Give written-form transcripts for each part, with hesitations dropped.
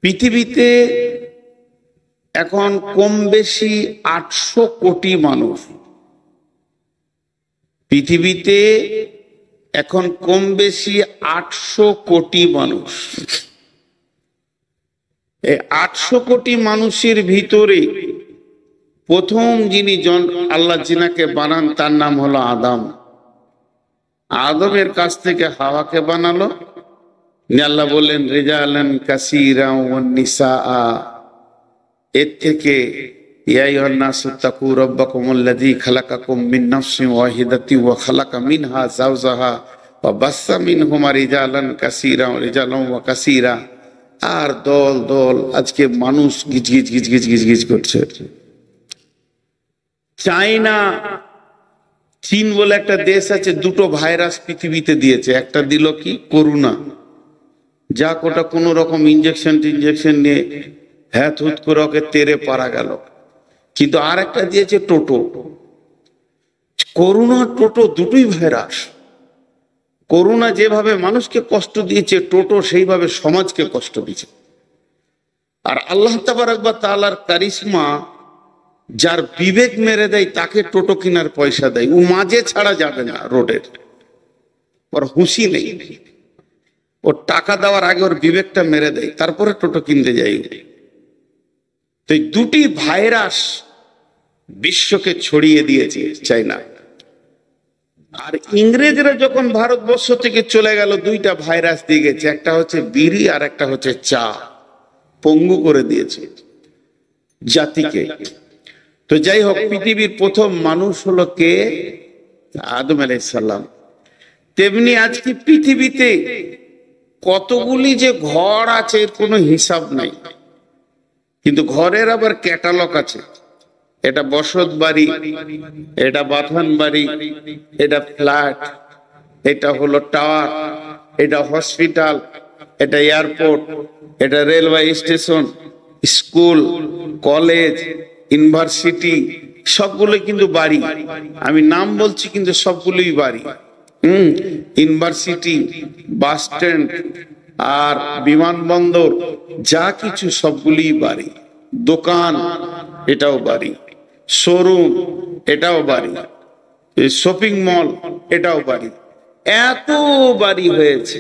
পৃথিবীতে এখন কম বেশি 800 কোটি মানুষ। পৃথিবীতে এখন কম বেশি 800 কোটি মানুষ। এই 800 কোটি মানুষের ভিতরে প্রথম যিনি আল্লাহ জিনাকে বানান তার নাম হলো আদম। আদমের কাছ থেকে হাওয়াকে বানালো। আল্লাহ বললেন রিজালান কাসীরা ওয়ান নিসা। এর থেকে ইয়া আইয়ুহান নাসু তাকু রাব্বাকুমুল্লাযী খালাকাকুম মিন নাফসিন ওয়াহিদাতিন ওয়া খালাকা মিনহা যাওজাহা ওয়া বাসসা মিনহুমা রিজালান কাসীরা ওয়া রিজালান ওয়া কাসীরা। আর দল দল আজকে মানুষ গিজ গিজ গিজ গিজ গিজ গিজ করছে। চায়না, চীন বলে একটা দেশ আছে, দুটো ভাইরাস পৃথিবীতে দিয়েছে। একটা দিল কি করোনা, যা কোটা কোন রকম ইনজেকশন নিয়ে হ্যাঁ হুত করে ওকে তেরে পারা গেল। কিন্তু আর একটা দিয়েছে টোটো। করোনা টোটো দুটোই ভাইরাস। করোনা যেভাবে মানুষকে কষ্ট দিয়েছে, টোটো সেইভাবে সমাজকে কষ্ট দিয়েছে। আর আল্লাহ তাবারক ওয়া তাআলার কারিশমা, যার বিবেক মেরে দেয় তাকে টোটো কেনার পয়সা দেয়। ও মাঝে ছাড়া যাবে না রোডের, ওর হুঁশি নেই। ওর টাকা দেওয়ার আগে ওর বিবেকটা মেরে দেয়, তারপরে টোটো কিনতে যাই। তো এই দুটি ভাইরাস বিশ্বকে ছড়িয়ে দিয়েছে চায়না। আর ইংরেজরা যখন ভারতবর্ষ থেকে চলে গেল, দুইটা ভাইরাস দিয়ে গেছে। একটা হচ্ছে বিড়ি আর একটা হচ্ছে চা। পঙ্গু করে দিয়েছে জাতিকে। তো যাই হোক, পৃথিবীর প্রথম মানুষ হলো কে? আদম আলাইহিস সালাম। তেমনি আজকে পৃথিবীতে কতগুলি যে ঘর আছে এর কোনো হিসাব নাই। কিন্তু ঘরের আবার ক্যাটালগ আছে। এটা বসত বাড়ি, এটা বাথান বাড়ি, এটা ফ্ল্যাট, এটা হলো টাওয়ার, এটা হসপিটাল, এটা এয়ারপোর্ট, এটা railway station, school, college, university, সবগুলোই কিন্তু বাড়ি। আমি নাম বলছি কিন্তু সবগুলোই বাড়ি। ইউনিভার্সিটি, বাস স্ট্যান্ড আর বিমানবন্দর, যা কিছু সবগুলোই বাড়ি। দোকান, এটাও বাড়ি। শোরুম, এটাও বাড়ি। শপিং মল, এটাও বাড়ি। এত বাড়ি হয়েছে,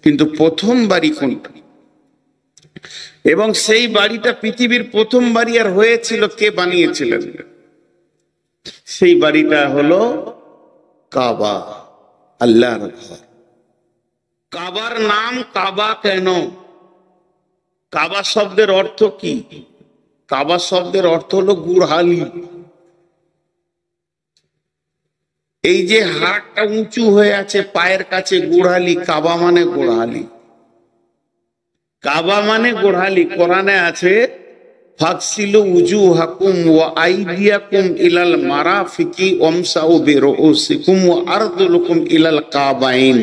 কিন্তু প্রথম বাড়ি কোনটা? এবং সেই বাড়িটা পৃথিবীর প্রথম বাড়ি আর হয়েছিল, কে বানিয়েছিলেন? সেই বাড়িটা হলো কাবা, আল্লাহর ঘর। কাবার নাম কাবা কেন? কাবা শব্দের অর্থ কি? কাবা শব্দের অর্থ হলো গুড়হালি। এই যে হাড়টা উঁচু হয়ে আছে পায়ের কাছে, গুড়হালি। কাবা মানে গুড়হালি। কাবা মানে গুড়হালি। কোরআনে আছে ফাগসিলু উজুহাকুম ওয়া আইদিয়াকুম ইলাল মারাফিকি ওয়ামসাউ বিরুউসিকুম ওয়া আরজুলুকুম ইলাল কাবাইন।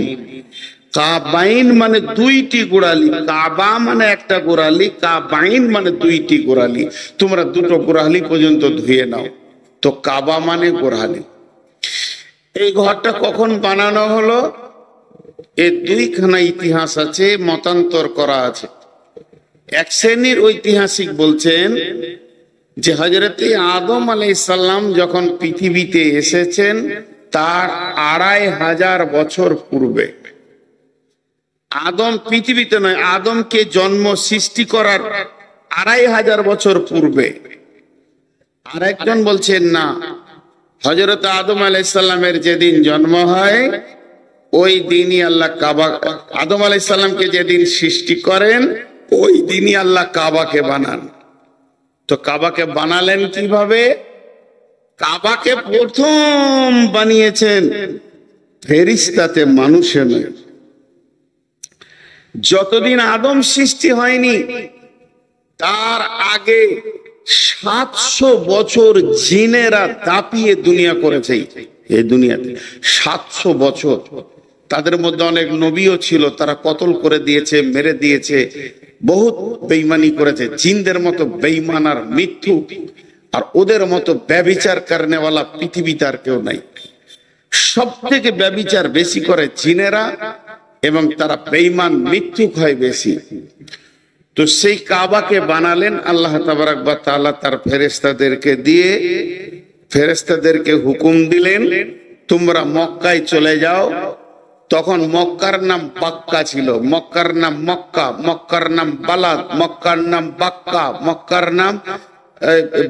কাবাইন মানে দুইটি গোড়ালি। কাবা মানে একটা গোড়ালি, কাবাইন মানে দুইটি গোড়ালি। তোমরা দুটো গোড়ালি পর্যন্ত ধুয়ে নাও। তো কাবা মানে গোড়ালি। এই ঘরটা কখন বানানো হলো? এর দুইখানা ইতিহাস আছে, মতান্তর করা আছে। এক শ্রেণীর ঐতিহাসিক বলছেন যে হযরতে আদম আলাইহিস সালাম যখন পৃথিবীতে এসেছেন তার 2500 বছর পূর্বে। আদম পৃথিবীতে নয়, আদমকে জন্ম সৃষ্টি করার 2500 বছর পূর্বে। আর একজন বলছেন না, হযরত আদম আলাইহিস সালামের যেদিন জন্ম হয় ওই দিনই আল্লাহ কাবা, আদম আলাইহিস সালামকে যেদিন সৃষ্টি করেন ওই দিনই আল্লাহ কাবাকে বানান। তো কাবাকে বানালেন কিভাবে? কাবাকে প্রথম বানিয়েছেন ফেরেশতাতে, মানুষে নয়। যতদিন আদম সৃষ্টি হয়নি তার আগে 700 বছর জিনেরা দাপিয়ে দুনিয়া করেছে। এই দুনিয়াতে 700 বছর। তাদের মধ্যে অনেক নবীও ছিল, তারা কতল করে দিয়েছে, মেরে দিয়েছে, বহুত বেঈমানি করেছে। জিনদের মতো বেঈমান আর মৃত্যু আর ওদের মতো ব্যভিচার করনেওয়ালা পৃথিবীতে আর কেউ নাই। সব থেকে ব্যভিচার বেশি করে জিনেরা এবং তারা বেঈমান, মৃত্যু হয় বেশি। তো সেই কাবাকে বানালেন আল্লাহ তাবারাক ওয়া তাআলা তার ফেরেশতাদেরকে দিয়ে, ফেরেশতাদেরকে হুকুম দিলেন তোমরা মক্কায় চলে যাও। তখন মক্কার নাম বাক্কা ছিল, মক্কার নাম মক্কা, মক্কার নাম বালাদ, মক্কার নাম বাক্কা, মক্কার নাম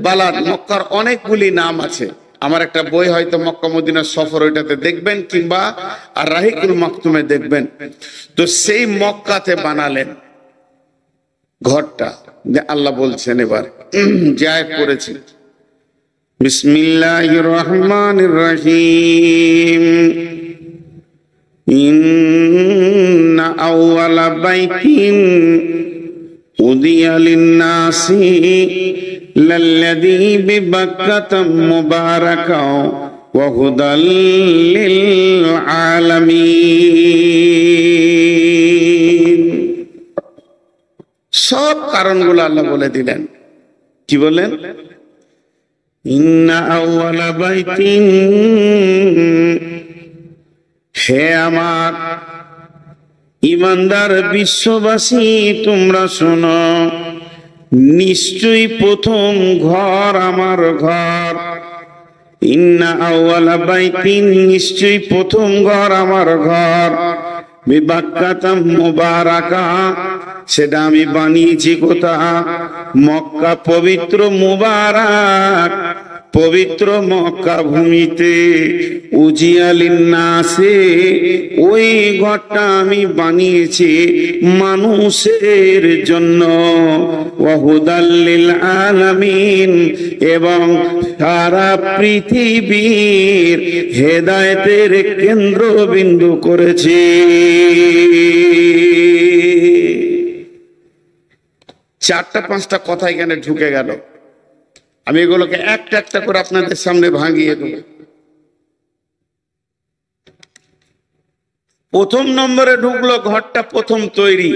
বালাদ, মক্কার অনেকগুলি নাম আছে। আমার একটা বই হয়তো মক্কা মদিনার সফর, ওইটাতে দেখবেন, কিংবা আর রাহিকুল মাকতুমে দেখবেন। তো সেই মক্কাতে বানালেন ঘরটা। আল্লাহ বলছেন এবার যে আয়াত পড়েছি, বিসমিল্লাহির রহমানির রহিম, ইন্না আউওয়ালা বাইতিন উদিয়া লিন-নাসি লাল্লাযী বিবাক্কাতা মুবারাকাও ওয়া হুদাল লিল আলামিন। সব কারণগুলো আল্লাহ বলে দিলেন। কি বলেন? ইন্না আউওয়ালা বাইতিন, হে আমার ঈমানদার বিশ্ববাসী তোমরা শোনো, নিশ্চয়ই প্রথম ঘর আমার ঘর। ইন্না আউওয়ালা বাইতিন, নিশ্চয়ই প্রথম ঘর আমার ঘর। বিবাক্কাতা মুবারাকা, সেটা আমি বানিয়েছি কোথা? মক্কা পবিত্র মুবারাক, পবিত্র মক্কা ভূমিতে। উজিয়া লিন-নাসি, ওই ঘরটা আমি বানিয়েছি মানুষের জন্য। ওয়া হুদাল লিল আলামিন, এবং সারা পৃথিবীর হেদায়েতের কেন্দ্রবিন্দু করেছি। চারটা পাঁচটা কথা এখানে ঢুকে গেল, আমি এগুলোকে একটা একটা করে আপনাদের সামনে ভাঙিয়ে দেব। প্রথম নম্বরে ঢুকলো ঘরটা প্রথম তৈরি।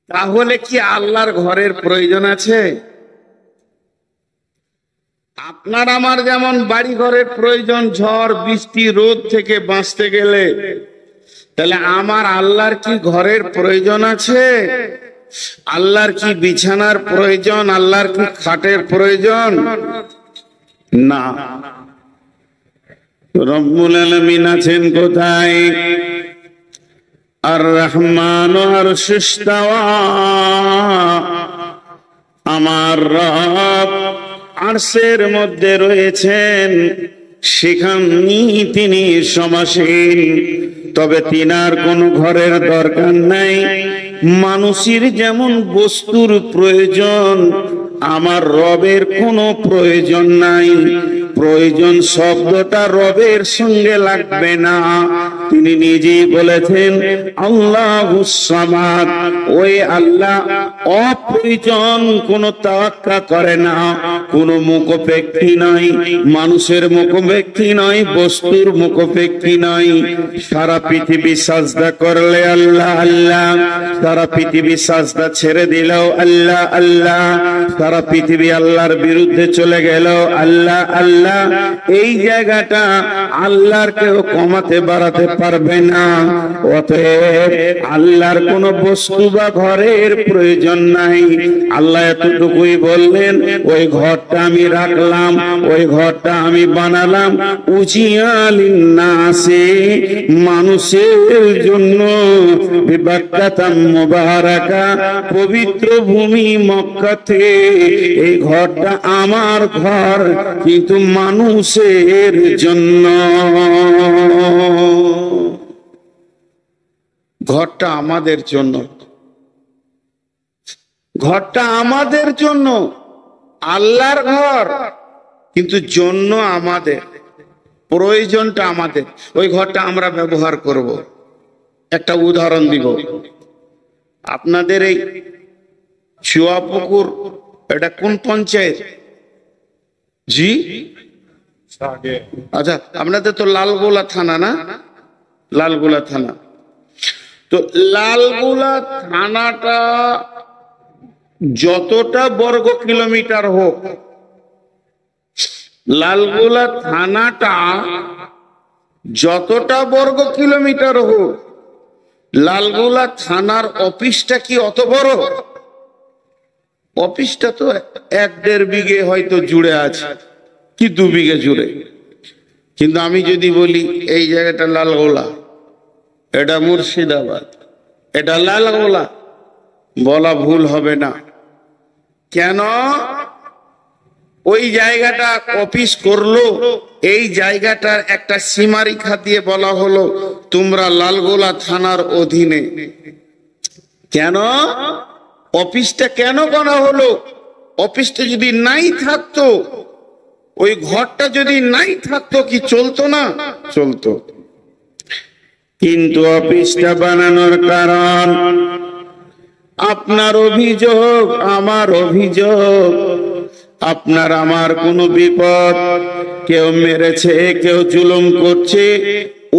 তাহলে কি আল্লাহর ঘরের প্রয়োজন আছে? আপনার আমার যেমন বাড়ি ঘরের প্রয়োজন ঝড় বৃষ্টি রোদ থেকে বাঁচতে গেলে, তাহলে আমার আল্লাহর কি ঘরের প্রয়োজন আছে? আল্লাহর কি বিছানার প্রয়োজন? আল্লাহর কি খাটের প্রয়োজন? না। রব্বুল আলামিন আছেন কোথায়? আর রহমান আরশে ইস্তাওয়া, আমার রব আরশের মধ্যে রয়েছেন, সেখানেই তিনি সমাসীন। তবে তিনার কোনো ঘরের দরকার নাই। মানুষের যেমন বস্তুর প্রয়োজন, আমার রবের কোনো প্রয়োজন নাই। প্রয়োজন শব্দটা রবের সঙ্গে লাগবে না। তিনি নিজেই বলেছেন আল্লাহুস সামাদ, ওই আল্লাহ অপ্রয়োজন, কোনো তাওয়াক্কা করে না, কোনো মুখোপেক্ষী নয়, মানুষের মুখোপেক্ষী নয়, বস্তুর মুখোপেক্ষী নয়। সারা পৃথিবী সাজদা করলে আল্লাহ আল্লাহ, সারা পৃথিবী সাজদা ছেড়ে দিলেও আল্লাহ আল্লাহ, সারা পৃথিবী আল্লাহর বিরুদ্ধে চলে গেল আল্লাহ আল্লাহ। এই জায়গাটা আল্লাহর কেউ কমাতে বাড়াতে পারবে না। অতএব আল্লাহর কোন বস্তু বা ঘরের প্রয়োজন নাই। আল্লাহ এতটুকুই বললেন, ওই ঘরটা আমি রাখলাম, ওই ঘরটা আমি বানালাম উজিয়া লিন-নাসি, মানুষের জন্য। বিবাক্কাতা মুবারাকা, পবিত্র ভূমি মক্কাতে এই ঘরটা আমার ঘর, কিন্তু মানুষের জন্য। ঘরটা আমাদের জন্য, ঘরটা আমাদের জন্য, আল্লাহর ঘর, কিন্তু জন্য আমাদের, প্রয়োজনটা আমাদের। ওই ঘরটা আমরা ব্যবহার করব। একটা উদাহরণ দিব। আপনাদের এই চুয়াপুকুর, এটা কোন পঞ্চায়েত? জি, আচ্ছা, আপনাদের তো লালগোলা থানা না? লালগোলা থানা। তো লালগোলা থানাটা যতটা বর্গ কিলোমিটার হোক, লালগোলা থানাটা যতটা বর্গ কিলোমিটার হোক, লালগোলা থানার অফিসটা কি অত বড়? অফিসটা তো 1-1.5 বিঘে হয়তো জুড়ে আছে, কি 2 বিঘে জুড়ে। কিন্তু আমি যদি বলি এই জায়গাটা লালগোলা, এটা মুর্শিদাবাদ, এটা লালগোলা, বলা ভুল হবে না। কেন? ওই জায়গাটা অফিস করলো, এই জায়গাটার একটা সীমারেখা দিয়ে বলা হলো তোমরা লালগোলা থানার অধীনে। কেন অফিসটা কেন করা হলো? অফিসটা যদি নাই থাকতো, ওই ঘরটা যদি নাই থাকতো, কি চলতো না? চলতো। কিন্তু অফিসটা বানানোর কারণ, আপনার অভিযোগ, আমার অভিযোগ, আপনার আমার কোনো বিপদ, কেউ মেরেছে, কেউ জুলুম করছে,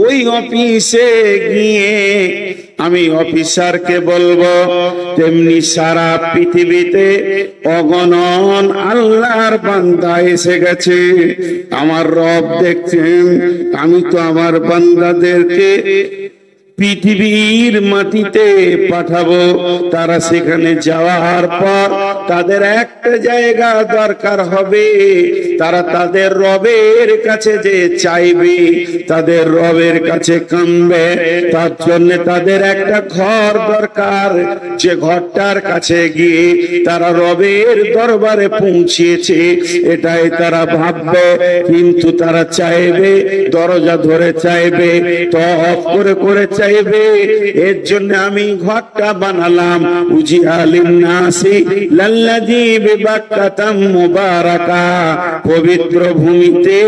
ওই অফিসে গিয়ে আমি অফিসারকে বলবো, তেমনি সারা পৃথিবীতে অগণন আল্লাহর বান্দা এসে গেছে। আমার রব দেখছেন, আমি তো আমার বান্দাদেরকে পৃথিবীর মাটিতে পাঠাবো। তারা সেখানে যাওয়ার পর তাদের একটা জায়গা দরকার হবে, তারা তাদের রবের কাছে যে চাইবে, তাদের রবের কাছে কাঁদবে, তার জন্য তাদের একটা ঘর দরকার। যে ঘরটার কাছে গিয়ে তারা রবের দরবারে পৌঁছিয়েছে এটাই তারা ভাববে। কিন্তু তারা চাইবে, দরজা ধরে চাইবে, তফ করে করে চাইবে। এর জন্য আমি ঘরটা বানালাম, উজিআলিন নাসি লাল্লাযী বিবাক্কাতাম মুবারাকা, পবিত্র ভূমিতে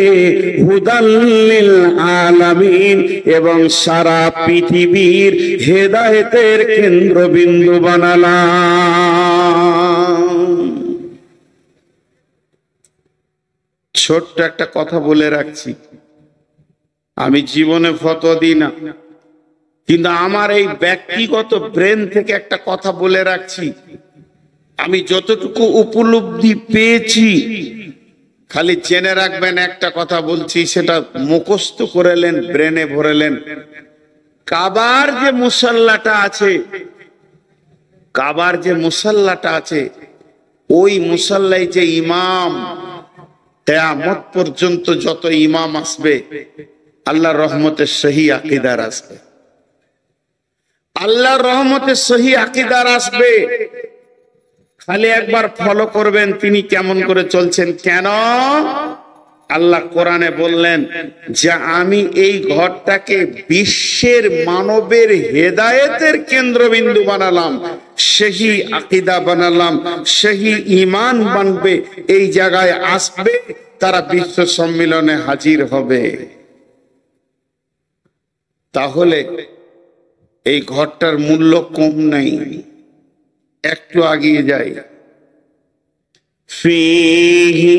হুদাল লিল আলামিন, এবং সারা পৃথিবীর হেদায়েতের কেন্দ্রবিন্দু বানালাম। ছোট্ট একটা কথা বলে রাখছি, আমি জীবনে ফতোয়া দিই না, কিন্তু আমার এই ব্যক্তিগত ব্রেন থেকে একটা কথা বলে রাখছি। আমি যতটুকু উপলব্ধি পেয়েছি, খালি জেনে রাখবেন, একটা কথা বলছি, সেটা মুখস্থ করেলেন, ব্রেনে ভরেলেন। কাবার যে মুসাল্লাটা আছে, কাবার যে মুসাল্লাটা আছে, ওই মুসাল্লায় যে ইমাম, কিয়ামত পর্যন্ত যত ইমাম আসবে, আল্লাহর রহমতে সহি আকীদার আসবে, আল্লাহর রহমতে সহি আকীদার আসবে। খালি একবার ফলো করবেন তিনি কেমন করে চলছেন। কেন? আল্লাহ কোরআনে বললেন যে আমি এই ঘরটাকে বিশ্বের মানবের হেদায়েতের কেন্দ্রবিন্দু বানালাম, সহি আকীদা বানালাম, সহি ঈমান বানবে, এই জায়গায় আসবে, তারা বিশ্ব সম্মেলনে হাজির হবে। তাহলে এই ঘরটার মূল্য কম নাই। একটু আগিয়ে যাই, ফিহি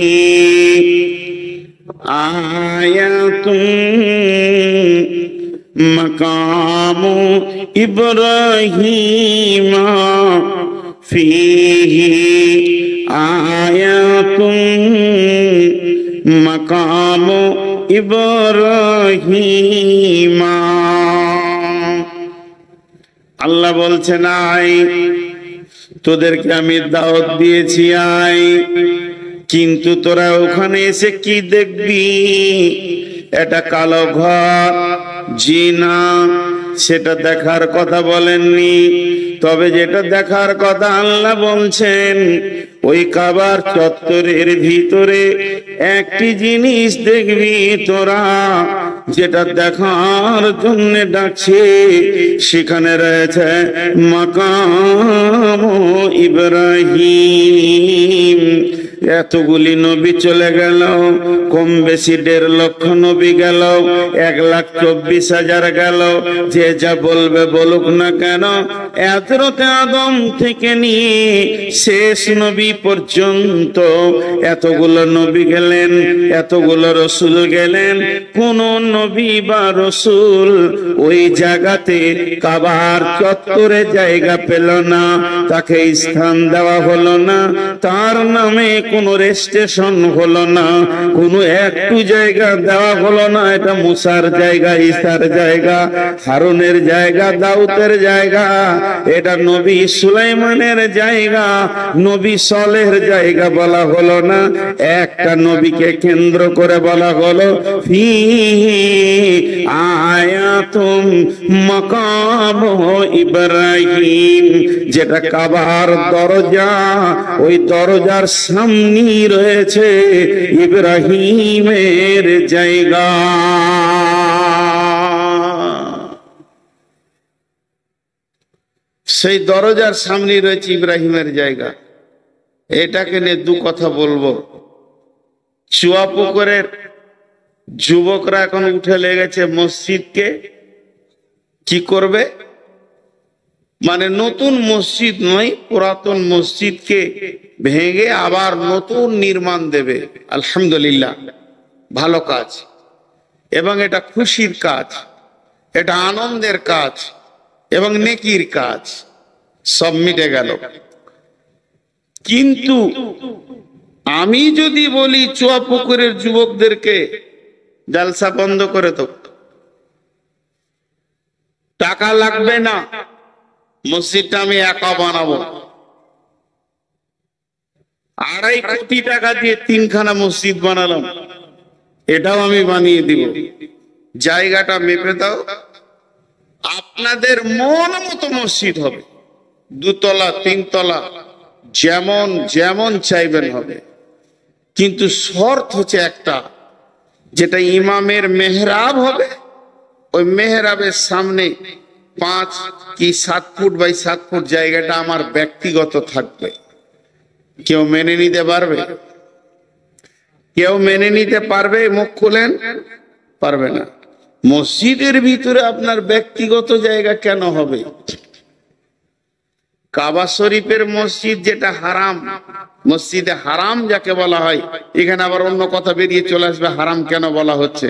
আয়াতুন মাকামু ইব্রাহিম, ফিহি আয়াতুন মাকামু ইব্রাহিম। আল্লাহ বলছেন, আই তোদেরকে আমি দাওয়াত দিয়েছি, আই, কিন্তু তোরা ওখানে এসে কি দেখবি? এটা কালো ঘর, জিনা, সেটা দেখার কথা বলেননি। তবে যেটা দেখার কথা আল্লাহ বলছেন, ওই কাবার চত্বরের ভিতরে একটি জিনিস দেখবি তোরা, যেটা দেখার জন্য ডাকছে। সেখানে রয়েছে মাকাম ইব্রাহিম। এতগুলি নবী চলে গেল, কম বেশি 1.5 লক্ষ নবী গেল, 1,24,000 গেল, যে যা বলবে বলুক না কেন, হযরত আদম থেকে নিয়ে শেষ নবী পর্যন্ত এতগুলো নবী গেলেন, এতগুলো রসুল গেলেন, কোন নবী বা রসুল ওই জায়গাতে কাবার চত্বরে জায়গা পেল না, তাকে স্থান দেওয়া হলো না, তার নামে কোনো রেজিস্ট্রেশন হলো না, কোনো একটু জায়গা দেওয়া হলো না। এটা মুসার জায়গা, ঈসার জায়গা, হারুনের জায়গা, দাউদের জায়গা, এটা নবী সুলাইমানের জায়গা, নবী সালেহের জায়গা বলা হলো না। একটা নবীকে কেন্দ্র করে বলা হলো ফিহি আয়াতুম মাকাম ইব্রাহিম, যেটা কাবার দরজা, ওই দরজার সামনে রয়েছে ইব্রাহিমের জায়গা। সেই দরজার সামনে রয়েছে ইব্রাহিমের জায়গা। এটাকে নিয়ে দু কথা বলবো। চুয়াপুকুরের যুবকরা এখন উঠে লেগেছে মসজিদকে কি করবে, মানে নতুন মসজিদ নয়, পুরাতন মসজিদকে ভেঙে আবার নতুন নির্মাণ দেবে। আলহামদুলিল্লাহ, ভালো কাজ এবং এটা খুশির কাজ, এটা আনন্দের কাজ এবং নেকির কাজ, সব মিটে গেল। কিন্তু আমি যদি বলি চুয়াপুকুরের যুবকদেরকে জালসা বন্ধ করে দাও, টাকা লাগবে না, মসজিদটা আমি একা বানাবো, 2.5 কোটি টাকা দিয়ে 3খানা মসজিদ বানালাম, এটাও আমি বানিয়ে দিব, জায়গাটা মেপে দাও, আপনাদের মন মতো মসজিদ হবে, 2 তলা 3 তলা, যেমন যেমন চাইবেন হবে। কিন্তু শর্ত হচ্ছে একটা, যেটা ইমামের মেহরাব হবে, ওই মেহরাবের সামনে 5 কি 7 ফুট বাই 7 ফুট জায়গাটা আমার ব্যক্তিগত থাকবে। কেউ মেনে নিতে পারবে? কেউ মেনে নিতে পারবে? মুখ খুলেন, পারবে না। মসজিদের ভিতরে আপনার ব্যক্তিগত জায়গা কেন হবে? কাবা শরীফের মসজিদ যেটা হারাম, মসজিদে হারাম যাকে বলা হয়, এখানে আবার অন্য কথা বেরিয়ে চলে আসবে হারাম কেন বলা হচ্ছে।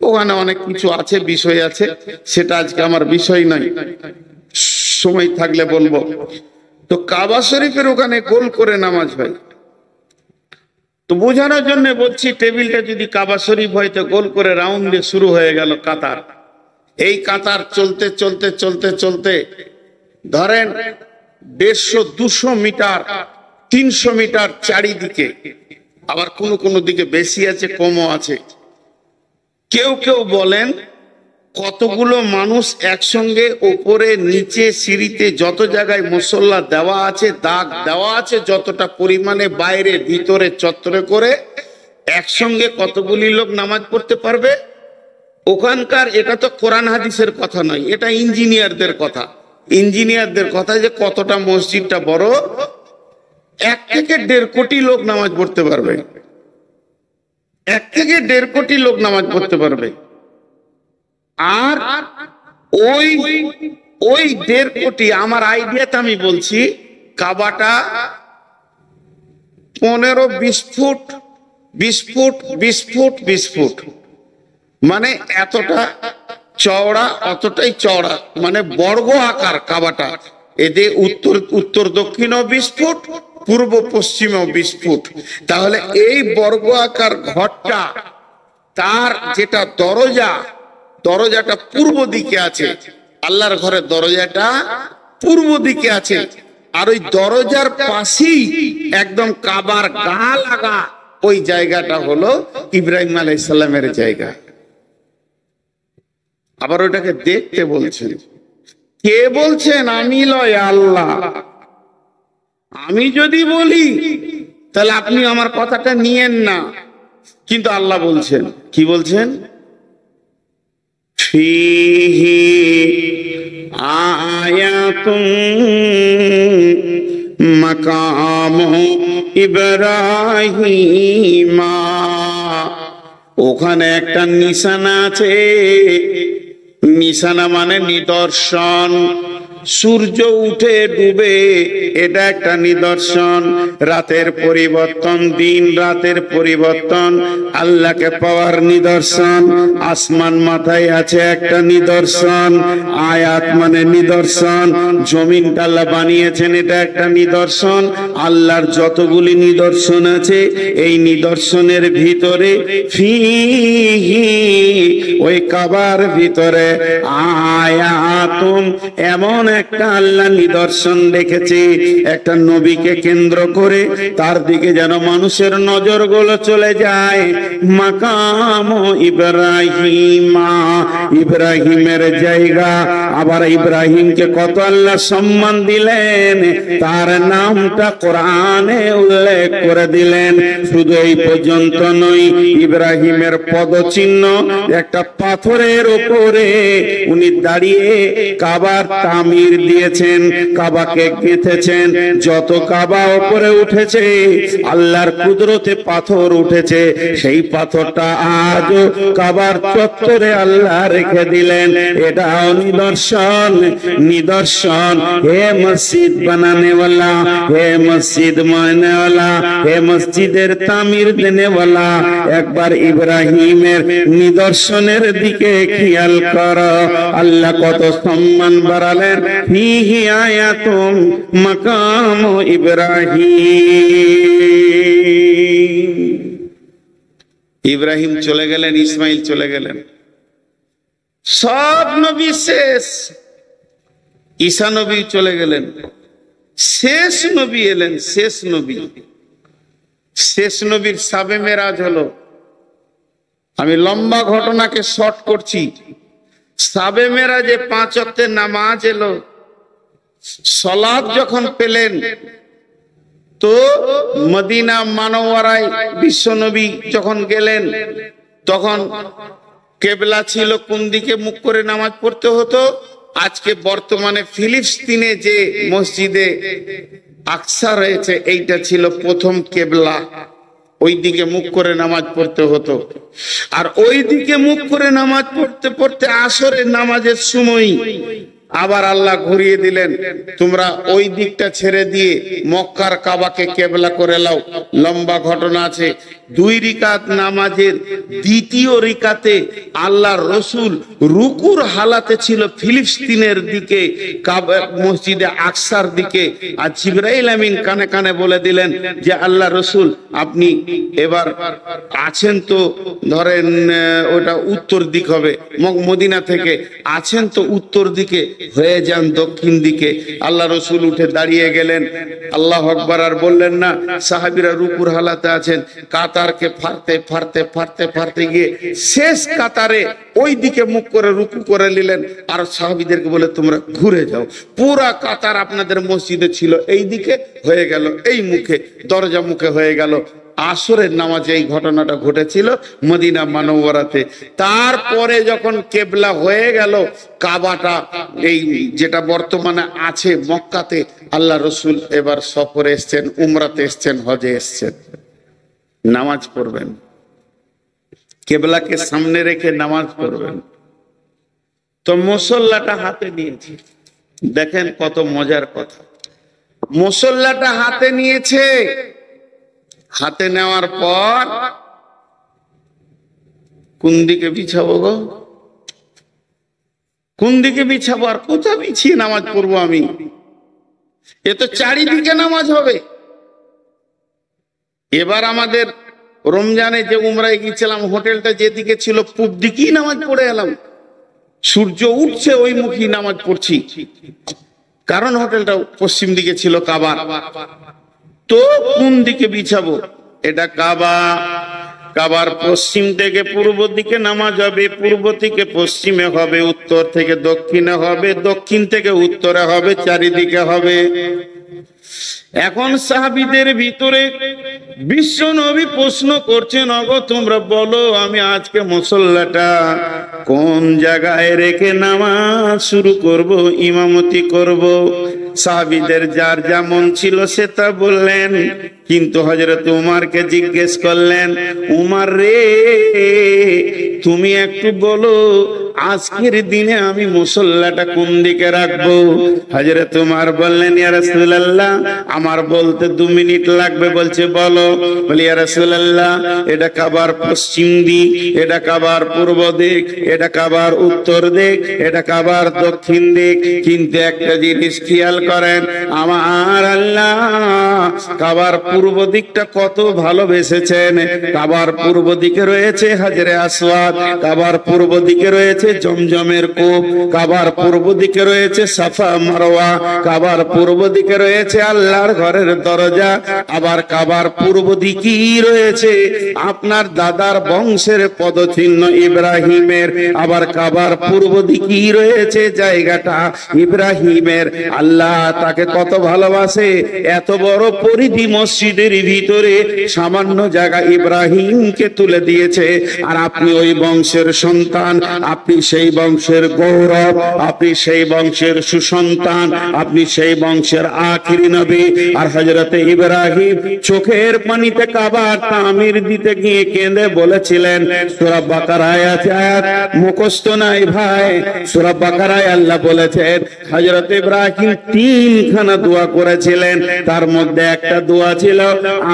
ওখানে অনেক কিছু আছে, বিষয় আছে, সেটা আজকে আমার বিষয় নয়, সময় থাকলে বলবো। তো কাবা শরীফের ওখানে গোল করে নামাজ হয়, তো বোঝানোর জন্য বলছি, টেবিলটা যদি কাবা শরীফ হয় তো গোল করে রাউন্ডে শুরু হয়ে গেল কাতার। এই কাতার চলতে চলতে চলতে চলতে ধরেন 150-200 মিটার 300 মিটার চারিদিকে, আবার কোন কোন দিকে বেশি আছে, কমও আছে। কেউ কেউ বলেন কতগুলো মানুষ একসঙ্গে ওপরে নিচে সিঁড়িতে যত জায়গায় মুসল্লা দেওয়া আছে, দাগ দেওয়া আছে, যতটা পরিমাণে বাইরে ভিতরে চত্বরে করে একসঙ্গে কতগুলি লোক নামাজ পড়তে পারবে ওখানকার। এটা তো কোরআন হাদিসের কথা নয়, এটা ইঞ্জিনিয়ারদের কথা। ইঞ্জিনিয়ারদের কথা যে কতটা মসজিদটা বড়, 1 থেকে 1.5 কোটি লোক নামাজ পড়তে পারবে, 1 থেকে 1.5 কোটি লোক নামাজ পড়তে পারবে। আর ওই 1.5 কোটি, আমার আইডিয়াতে আমি বলছি, কাবাটা 15-20 ফুট 20 ফুট 20 ফুট 20 ফুট, মানে এতটা চওড়া, অতটাই চওড়া, মানে বর্গ আকার কাবাটা। এতে উত্তর দক্ষিণও 20 ফুট, পূর্ব পশ্চিমেও 20 ফুট। তাহলে এই বর্গ আকার ঘরটা, তার যেটা দরজাটা পূর্ব দিকে আছে, আল্লাহর ঘরের দরজাটা পূর্ব দিকে আছে, আর ওই দরজার পাশেই একদম কাবার গা লাগা ওই জায়গাটা হলো ইব্রাহিম আলাইহিস সালামের জায়গা। আবার ওটাকে দেখতে বলছেন, কে বলছেন? আমি লয়, আল্লাহ। আমি যদি বলি তাহলে আপনি আমার কথাটা নিয়েন না, কিন্তু আল্লাহ বলছেন। কি বলছেন? ফিহি আয়াতুম মাকাম ইব্রাহিম, ওখানে একটা নিশানা আছে। নিশানা মানে নিদর্শন, সূর্য উঠে ডুবে, এটা একটা নিদর্শন। রাতের পরিবর্তন, দিন রাতের পরিবর্তন আল্লাহকে পাওয়ার নিদর্শন। আসমান মাথায় আছে একটা নিদর্শন, আয়াত মানে নিদর্শন। জমিনটা আল্লাহ বানিয়েছেন, এটা একটা নিদর্শন। আল্লাহর যতগুলি নিদর্শন আছে, এই নিদর্শনের ভিতরে ফিহি, ওই কাবার ভিতরে আয়াতুম, এমন একটা আল্লাহ নিদর্শন রেখেছে একটা নবীকে কেন্দ্র করে, তার দিকে যেন মানুষের নজরগুলো চলে যায়। মাকাম ইব্রাহিমা, ইব্রাহিমের জায়গা। আবার ইব্রাহিমকে কত আল্লাহ সম্মান দিলেন, তার নামটা কোরআনে উল্লেখ করে দিলেন। শুধু এই পর্যন্ত নয়, ইব্রাহিমের পদচিহ্ন একটা পাথরের উপরে উনি দাঁড়িয়ে কাবার তামির দিয়েছেন, কাবাকে গেঁথেছেন। যত কাবা উপরে উঠেছে আল্লাহর কুদরতে পাথর উঠেছে, সেই পাথরটা আজও কাবার চত্বরে আল্লাহ রেখে দিলেন। এটাও নিদর্শন, নিদর্শন। হে মসজিদ বানানেওয়ালা, হে মসজিদ মানেওয়ালা, হে মসজিদের তামির দেনেওয়ালা, একবার ইব্রাহিমের নিদর্শনের দিকে খেয়াল করো। আল্লাহ কত সম্মান বাড়ালেন। ফিহি আয়াতুম মাকাম ইব্রাহিম। ইব্রাহিম চলে গেলেন, ইসমাইল চলে গেলেন, সব নবী শেষ। ঈসা নবী চলে গেলেন, শেষ নবী এলেন, শেষ নবী। শেষ নবীর সাবে মেরাজ হলো। আমি লম্বা ঘটনাকে শর্ট করছি। সাবে মেরাজে 5 ওয়াক্তের নামাজ এলো। সালাত যখন পেলেন, তো মদিনা মানওয়ারায় বিশ্বনবী যখন গেলেন, তখন কেবলা ছিল কোন দিকে মুখ করে নামাজ পড়তে হতো। আজকে বর্তমানে ফিলিস্তিনে যে মসজিদে আকসা রয়েছে, এইটা ছিল প্রথম কেবলা। ওই দিকে মুখ করে নামাজ পড়তে হতো। আর ওই দিকে মুখ করে নামাজ পড়তে পড়তে আসরের নামাজের সময় আবার আল্লাহ ঘুরিয়ে দিলেন, তোমরা ওই দিকটা ছেড়ে দিয়ে মক্কার কাবাকে কেবলা করে লাও। লম্বা ঘটনা আছে। 2 রিকাত নামাজের দ্বিতীয় রিকাতে আল্লাহর রসুল রুকুর হালাতে ছিল ফিলিস্তিনের দিকে, কাবা মসজিদে আকসার দিকে। আর জিবরাইল আমিন কানে কানে বলে দিলেন যে আল্লাহ রসুল আপনি এবার আছেন তো, ধরেন ওটা উত্তর দিক হবে, মদিনা থেকে আছেন তো উত্তর দিকে, হয়ে যান দক্ষিণ দিকে। আল্লাহ রসুল উঠে দাঁড়িয়ে গেলেন, আল্লাহ আকবার আর বললেন না। সাহাবীরা রুকুর হালাতে আছেন, কাতারকে ফাড়তে ফাড়তে ফাড়তে ফাড়তে গিয়ে শেষ কাতারে ওই দিকে মুখ করে রুকু করে নিলেন। আর সাহাবীদেরকে বলে তোমরা ঘুরে যাও। পুরা কাতার আপনাদের মসজিদে ছিল এই দিকে, হয়ে গেল এই মুখে, দরজা মুখে হয়ে গেল। আসরের নামাজে এই ঘটনাটা ঘটেছিল মদিনা মানওয়ারাতে। তারপরে যখন কেবলা হয়ে গেল কাবাটা, এই যেটা বর্তমানে আছে মক্কাতে, আল্লাহ রসুল এবার সফরে এসছেন, উমরাতে এসছেন, হজে এসছেন। নামাজ পড়বেন, কেবলাকে সামনে রেখে নামাজ পড়বেন। তো মুসল্লাটা হাতে নিয়েছি, দেখেন কত মজার কথা। মুসল্লাটা হাতে নিয়েছে, হাতে নেওয়ার পর কোন দিকে বিছাবো গো, কোন দিকে বিছাবো, আর কোথায় বিছিয়ে নামাজ পড়বো আমি? এ তো চারিদিকে নামাজ হবে। এবার আমাদের রমজানে যে উমরায় গিয়েছিলাম, হোটেলটা যেদিকে ছিল পূব দিকেই নামাজ পড়ে এলাম। সূর্য উঠছে ওই মুখী নামাজ পড়ছি, কারণ হোটেলটা পশ্চিম দিকে ছিল কাবা। তো কোন দিকে বিছাবো? এটা কাবা, কাবার পশ্চিম থেকে পূর্ব দিকে নামাজ হবে, পূর্ব থেকে পশ্চিমে হবে, উত্তর থেকে দক্ষিণে হবে, দক্ষিণ থেকে উত্তরে হবে, চারিদিকে হবে। এখন সাহাবীদের ভিতরে বিশ্ব নবী প্রশ্ন করছেন, ওগো তোমরা বলো আমি আজকে মুসল্লাটা কোন জায়গায় রেখে নামাজ শুরু করব, ইমামতি করব? সাহাবীদের যার যেমন ছিল সে তা বললেন, কিন্তু হযরত উমরকে জিজ্ঞেস করলেন, উমর রে তুমি একটু বলো আজকের দিনে আমি মুসল্লাটা কোন দিকে রাখবো। হযরত উমর বললেন, ইয়া রাসূলুল্লাহ আমার বলতে 2 মিনিট লাগবে। বলছে বলো। বলি, ইয়া রাসূলুল্লাহ এটা কাবার পশ্চিম দিক, এটা কাবার পূর্ব দিক, এটা কাবার উত্তর দিক, এটা কাবার দক্ষিণ দিক। কিন্তু একটা জিনিস খেয়াল করেন, আমার আল্লাহ কাবার পূর্ব দিকটা কত ভালোবেসেছেন। কাবার পূর্ব দিকে রয়েছে হাজরে আসওয়াদ, কাবার পূর্ব দিকে রয়েছে জমজমের কূপ, কাবার পূর্ব দিকে রয়েছে সাফা মারওয়া, কাবার পূর্ব দিকে রয়েছে আল্লাহর ঘরের দরজা। আবার কাবার পূর্ব দিকেই রয়েছে আপনার দাদার বংশের পদচিহ্ন ইব্রাহিমের। আবার কাবার পূর্ব দিকেই রয়েছে জায়গাটা ইব্রাহিমের। আল্লাহ তাকে কত ভালোবাসে, এত বড় পরিধি মসজিদের ভিতরে সামান্য জায়গা ইব্রাহিমকে তুলে দিয়েছে। আর আপনি ওই বংশের সন্তান, আপনি সেই বংশের গৌরব, আপনি সেই বংশের সুসন্তান, আপনি সেই বংশের আখিরি নবী। আর হযরতে ইব্রাহিম চোখের পানিতে কাবার তামির দিতে গিয়ে কেঁদে বলেছিলেন, সূরা বাকারায় আছে, আয়াত মুখস্থ নাই ভাই, সূরা বাকারায় আল্লাহ বলেছেন হযরত ইব্রাহিম 3খানা দোয়া করেছিলেন। তার মধ্যে একটা দোয়া ছিল,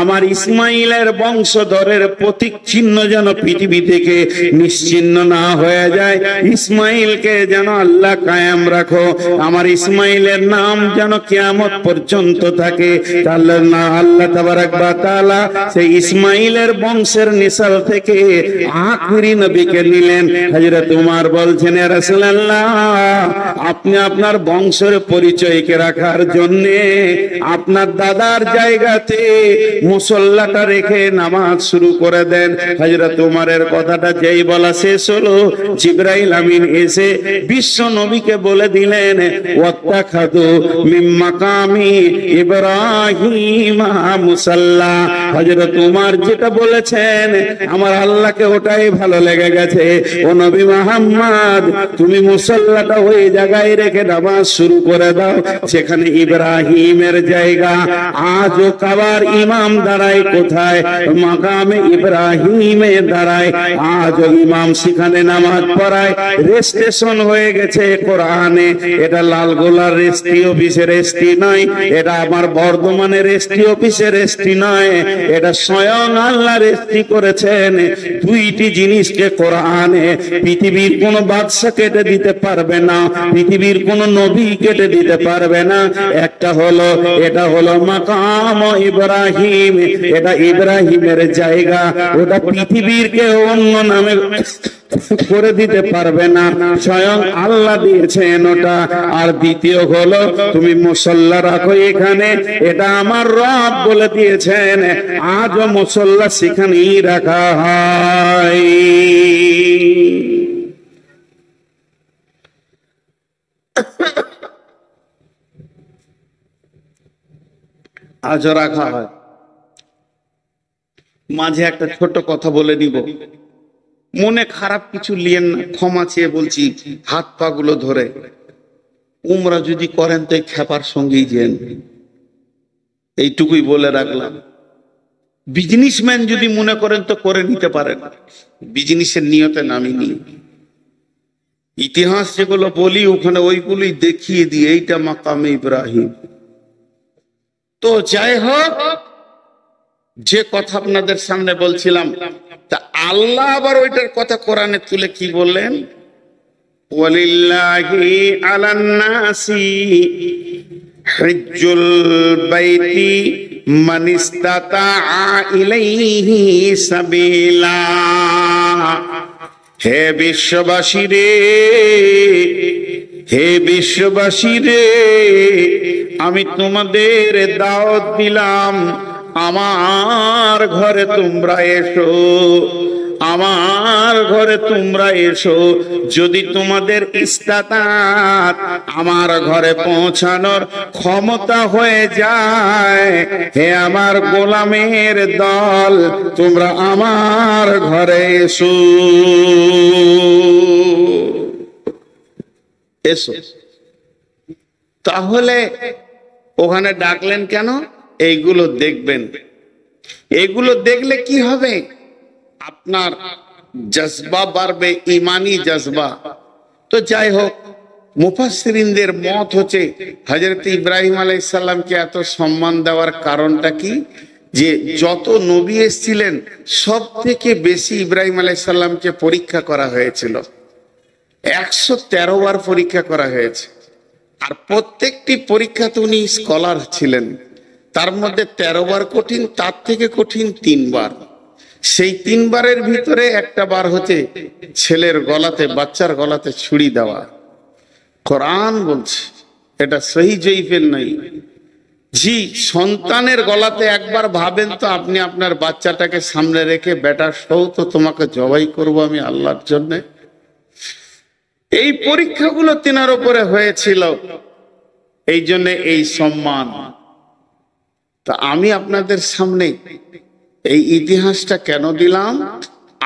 আমার ইসমাইলের বংশধরের প্রতীক চিহ্ন যেন পৃথিবী থেকে নিশ্চিহ্ন না হয়ে যায়, ইসমাইলকে যেন আল্লাহ কায়েম রাখো, আমার ইসমাইলের নাম যেন কিয়ামত পর্যন্ত থাকে। আল্লাহ তাবারক ওয়া তাআলা সেই ইসমাইলের বংশের নিসাল থেকে আখিরি নবীকে নিলেন। হযরত উমর বলছেন, ইয়া রাসূলুল্লাহ আপনি আপনার বংশের পরিচয়কে রাখার জন্য আপনার দাদার জায়গাতে মুসল্লাটা রেখে নামাজ শুরু করে দেন। হযরত উমরের কথাটা যেই বলা শেষ হলো, জিবরাইল আমিন এসে বিশ্ব নবীকে বলে দিলেন, ওয়াত্তাখাযু মিন মাকামি ইব্রাহিম মুসাল্লা। হযরত উমর যেটা বলেছেন আমার আল্লাহকে ওটাই ভালো লেগে গেছে। ও নবী মুহাম্মদ তুমি মুসল্লাটা ওই জায়গায় রেখে নামাজ শুরু করে দাও যেখানে ইব্রাহিমের জায়গা। আজও কাবার ইমাম দাঁড়ায় কোথায়? মাকামে ইব্রাহিমে দাঁড়ায়। আজও ইমাম সেখানে নামাজ পড়ায়। রেজিস্ট্রেশন হয়ে গেছে কোরআনে। এটা লালগোলার রেজিস্ট্রি অফিসের রেজিস্ট্রি নয়, এটা আমার বর্ধমানের রেজিস্ট্রি অফিসের রেজিস্ট্রি নয়, এটা স্বয়ং আল্লাহ রেজিস্ট্রি করেছেন। 2টি জিনিসকে কোরআনে পৃথিবীর কোন বাদশা কেটে দিতে পারবে না, পৃথিবীর কোন নবী কেটে দিতে পারবে না। একটা হলো, এটা হলো মাকাম ইব্রাহিম, এটা ইব্রাহিমের জায়গা, ওটা পৃথিবীর কেউ অন্য নামে করে দিতে পারবে না, স্বয়ং আল্লাহ দিয়েছেন ওটা। আর দ্বিতীয় হলো তুমি মুসল্লা রাখো এখানে, এটা আমার রব বলে দিয়েছেন। আজও মুসল্লা সেখানেই রাখা হয়। আজও রাখা হয়। মাঝে একটা ছোট কথা বলে নিব, মনে খারাপ কিছু লিয়েন না, ক্ষমা চেয়ে বলছি হাত পা গুলো ধরে। উমরা যদি করেন তো এই খেপার সঙ্গেই যেন, এইটুকুই বলে রাখলাম। বিজনেসম্যান যদি মনে করেন তো করে নিতে পারেন, বিজনেসের নিয়তে নামিনি। ইতিহাস যেগুলো বলি ওখানে ওইগুলোই দেখিয়ে দিই, এইটা মাকামে ইব্রাহিম। তো যাই হোক, যে কথা আপনাদের সামনে বলছিলাম, তা আল্লাহ আবার ওইটার কথা কোরআনে তুলে কি বললেন? ওয়ালিল্লাহি আলান নাসি হিজ্জুল বাইতি মান ইসতাতাআ ইলাইহি সাবিলা। হে বিশ্ববাসী রে, হে বিশ্ববাসী রে, আমি তোমাদের দাওয়াত দিলাম, আমার ঘরে তোমরা এসো, আমার ঘরে তোমরা এসো। যদি তোমাদের ইস্তাতাত আমার ঘরে পৌঁছানোর ক্ষমতা হয়ে যায়, হে আমার গোলামের দল, তোমরা আমার ঘরে এসো, এসো। তাহলে ওখানে ডাকলেন কেন? এইগুলো দেখবেন। এগুলো দেখলে কি হবে? আপনার জজবা বাড়বে, ইমানি জজবা। তো যাই হোক, মুফাসসিরিনদের মত হচ্ছে হযরত ইব্রাহিম আলাইহিস সালামকে এত সম্মান দেওয়ার কারণটা কি, যে যত নবী এসেছিলেন সব থেকে বেশি ইব্রাহিম আলাইহিস সালামকে পরীক্ষা করা হয়েছিল। 113 বার পরীক্ষা করা হয়েছে, আর প্রত্যেকটি পরীক্ষাতে উনি স্কলার ছিলেন। তার মধ্যে 13 বার কঠিন, তার থেকে কঠিন 3 বার। সেই 3 বারের ভিতরে একটা বার হচ্ছে ছেলের গলাতে, বাচ্চার গলাতে ছুরি দেওয়া। কোরআন বলছে, এটা সহি জয়ীফের নাই। জি, সন্তানের গলাতে একবার ভাবেন তো, আপনি আপনার বাচ্চাটাকে সামনে রেখে, বেটা সৌ তো তোমাকে জবাই করব আমি আল্লাহর জন্য। এই পরীক্ষাগুলো তিনার উপরে হয়েছিল, এই জন্য এই সম্মান। তা আমি আপনাদের সামনে এই ইতিহাসটা কেন দিলাম,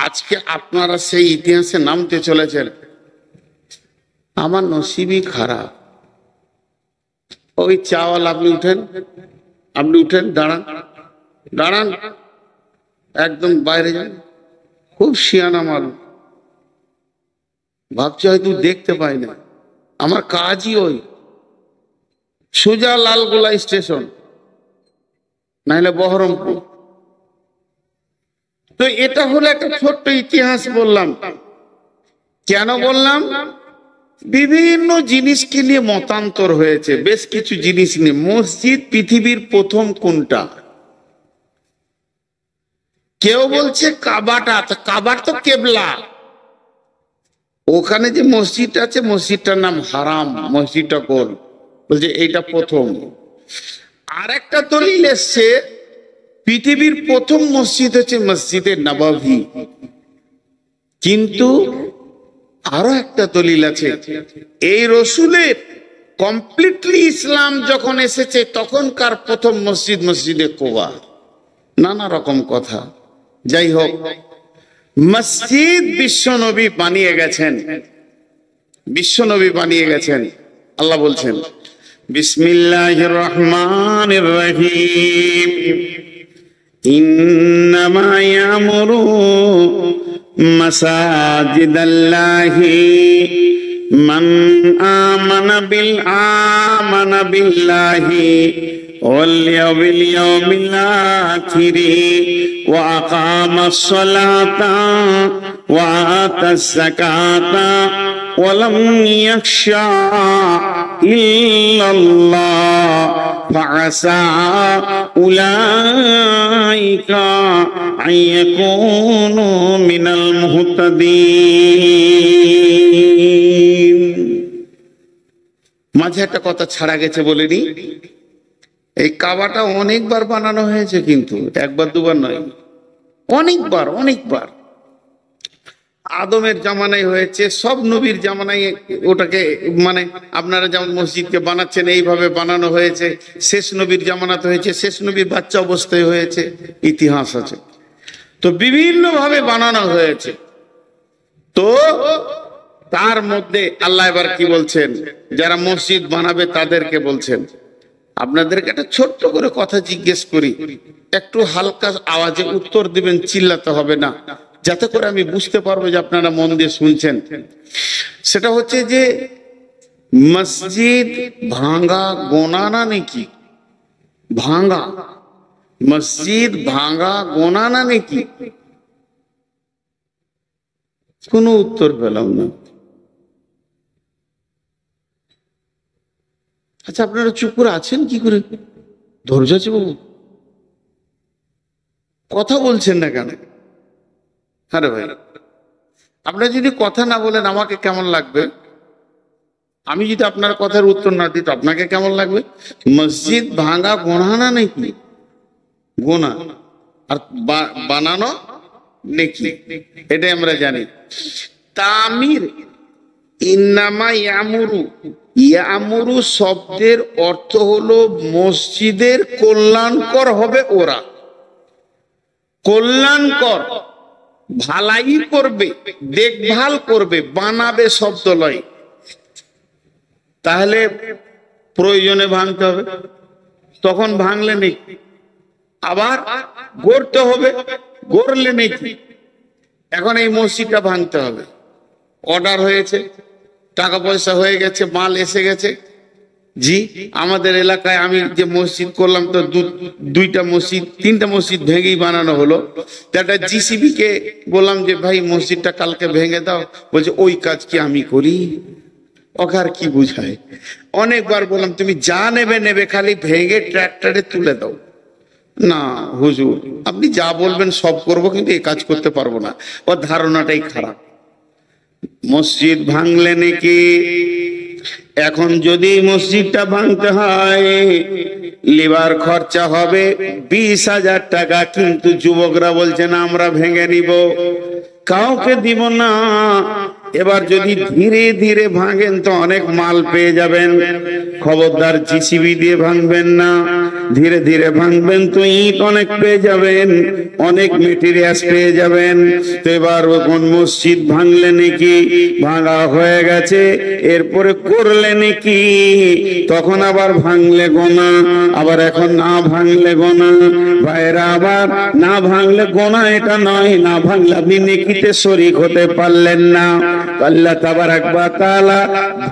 আজকে আপনারা সেই ইতিহাসে নামতে চলেছেন। আমার নসিবই খারাপ। ওই চাওয়াল, আপনি উঠেন, আপনি উঠেন, দাঁড়ান, দাঁড়ান, একদম বাইরে যান। খুব শিয়ানা মানুষ, ভাবছে হয়তো দেখতে পাই না। আমার কাজই ওই সোজা লালগোলা স্টেশন, নাইলে বহরমপুর। তো এটা হলো একটা ছোট্ট ইতিহাস বললাম। কেন বললাম? বিভিন্ন জিনিসকে নিয়ে মতান্তর হয়েছে, বেশ কিছু জিনিস নিয়ে। মসজিদ পৃথিবীর প্রথম কোনটা? কেউ বলছে কাবাটা। কাবার তো কেবলা, ওখানে যে মসজিদ আছে মসজিদটার নাম হারাম, মসজিদটা কোন? বলছে এইটা প্রথম। আর একটা দলিল এসছে পৃথিবীর প্রথম মসজিদ হচ্ছে মসজিদে নববী। কিন্তু আরো একটা দলিল আছে, এই রসুলের কমপ্লিটলি ইসলাম যখন এসেছে তখনকার প্রথম মসজিদ মসজিদে কুবা। নানা রকম কথা। যাই হোক, মসজিদ বিশ্বনবী বানিয়ে গেছেন, বিশ্বনবী বানিয়ে গেছেন। আল্লাহ বলছেন বিসমিল্লাহির রহমানির রহিম, ইন্নামা ইয়ামুরু মাসাজিদাল্লাহি মান আমানা বিল্লাহি ওয়াল ইয়াউমিল আখিরি ওয়া আকামাস সালাতা ওয়া আতাস যাকাতা ওয়া লাম ইয়াখশা ইল্লাল্লাহ ফাআসা উলাইকা আইয়াকুনু মিনাল মুহতাদিন। মাঝে একটা কথা ছাড়া গেছে বলিনি, এই কাবাটা অনেকবার বানানো হয়েছে, কিন্তু একবার দুবার নয়, অনেকবার অনেকবার। আদমের জামানায় হয়েছে, সব নবীর জামানায় ওটাকে, মানে আপনারা যেমন মসজিদকে বানাচ্ছেন এইভাবে বানানো হয়েছে। শেষ নবীর জামানাতে হয়েছে, শেষ নবীর বাচ্চা অবস্থায় হয়েছে, ইতিহাস আছে। তো বিভিন্ন ভাবে বানানো হয়েছে। তো তার মধ্যে আল্লাহ এবার কি বলছেন, যারা মসজিদ বানাবে তাদেরকে বলছেন, আপনাদেরকে একটা ছোট্ট করে কথা জিজ্ঞেস করি, একটু হালকা আওয়াজে উত্তর দিবেন, চিল্লাতে হবে না, যাতে করে আমি বুঝতে পারবো যে আপনারা মন দিয়ে শুনছেন। সেটা হচ্ছে যে মসজিদ ভাঙা গোনা না নাকি? ভাঙা মসজিদ ভাঙা গোনা না নাকি? কোনো উত্তর পেলাম না। আচ্ছা, আপনারা চুপ করে আছেন কি করে? ধৈর্য আছে বাবু, কথা বলছেন না কেন? আরে ভাই, আপনারা যদি কথা না বলেন আমাকে কেমন লাগবে? আমি যদি আপনার কথার উত্তর না দিই তো আপনাকে কেমন লাগবে? মসজিদ ভাঙা গোনা না নাকি? গোনা, আর বানানো নেকি, এটাই আমরা জানি। তামির, ইন্নামা ইয়ামুরু, ইয়ামুরু শব্দের অর্থ হলো মসজিদের কল্যাণকর হবে ওরা, কল্যাণকর, ভালাই করবে, দেখভাল করবে, বানাবে শব্দ লয়। তাহলে প্রয়োজনে ভাঙতে হবে, তখন ভাঙলে নেই। আবার গড়তে হবে, গড়লে নেই। এখন এই মসজিদটা ভাঙতে হবে, অর্ডার হয়েছে, টাকা পয়সা হয়ে গেছে, মাল এসে গেছে। জি, আমাদের এলাকায় আমি যে মসজিদ করলাম তো দুইটা মসজিদ, তিনটা মসজিদ ভেঙেই বানানো হলো। তো একটা জিসিবি কে বললাম যে ভাই মসজিদটা কালকে ভেঙে দাও, বলছে ওই কাজ কি আমি করি? ওকে আর কি বুঝায়। অনেকবার বললাম তুমি যা নেবে নেবে, খালি ভেঙে ট্রাক্টরে তুলে দাও। না হুজুর, আপনি যা বলবেন সব করব, কিন্তু এই কাজ করতে পারবো না। ওর ধারণাটাই খারাপ। মসজিদ ভাঙলে নাকি এখন যদি মসজিদটা ভাঙতে হয় লিভার খরচা হবে 20,000 টাকা, কিন্তু যুবকরা বলছে না আমরা ভেঙে নিব, কাউকে দিব না। এবার যদি ধীরে ধীরে ভাঙেন তো অনেক মাল পেয়ে যাবেন, খবরদার জিসিবি দিয়ে ভাঙবেন না। ধীরে ধীরে ভাঙবেন তো ইট অনেক পেয়ে যাবেন, অনেক মেটেরিয়ালস পেয়ে যাবেন। তো এবার কোন মসজিদ ভাঙলে নাকি ভাঙা হয়ে গেছে, এরপরে করলে নাকি তখন আবার ভাঙলে গোনা, আবার এখন না ভাঙলে গোনা। ভাইরা, আবার না ভাঙলে গোনা এটা নয়, না ভাঙলে আপনি নেকিতে শরীক হতে পারলেন না। আল্লাহ তাবারাক ওয়া তাআলা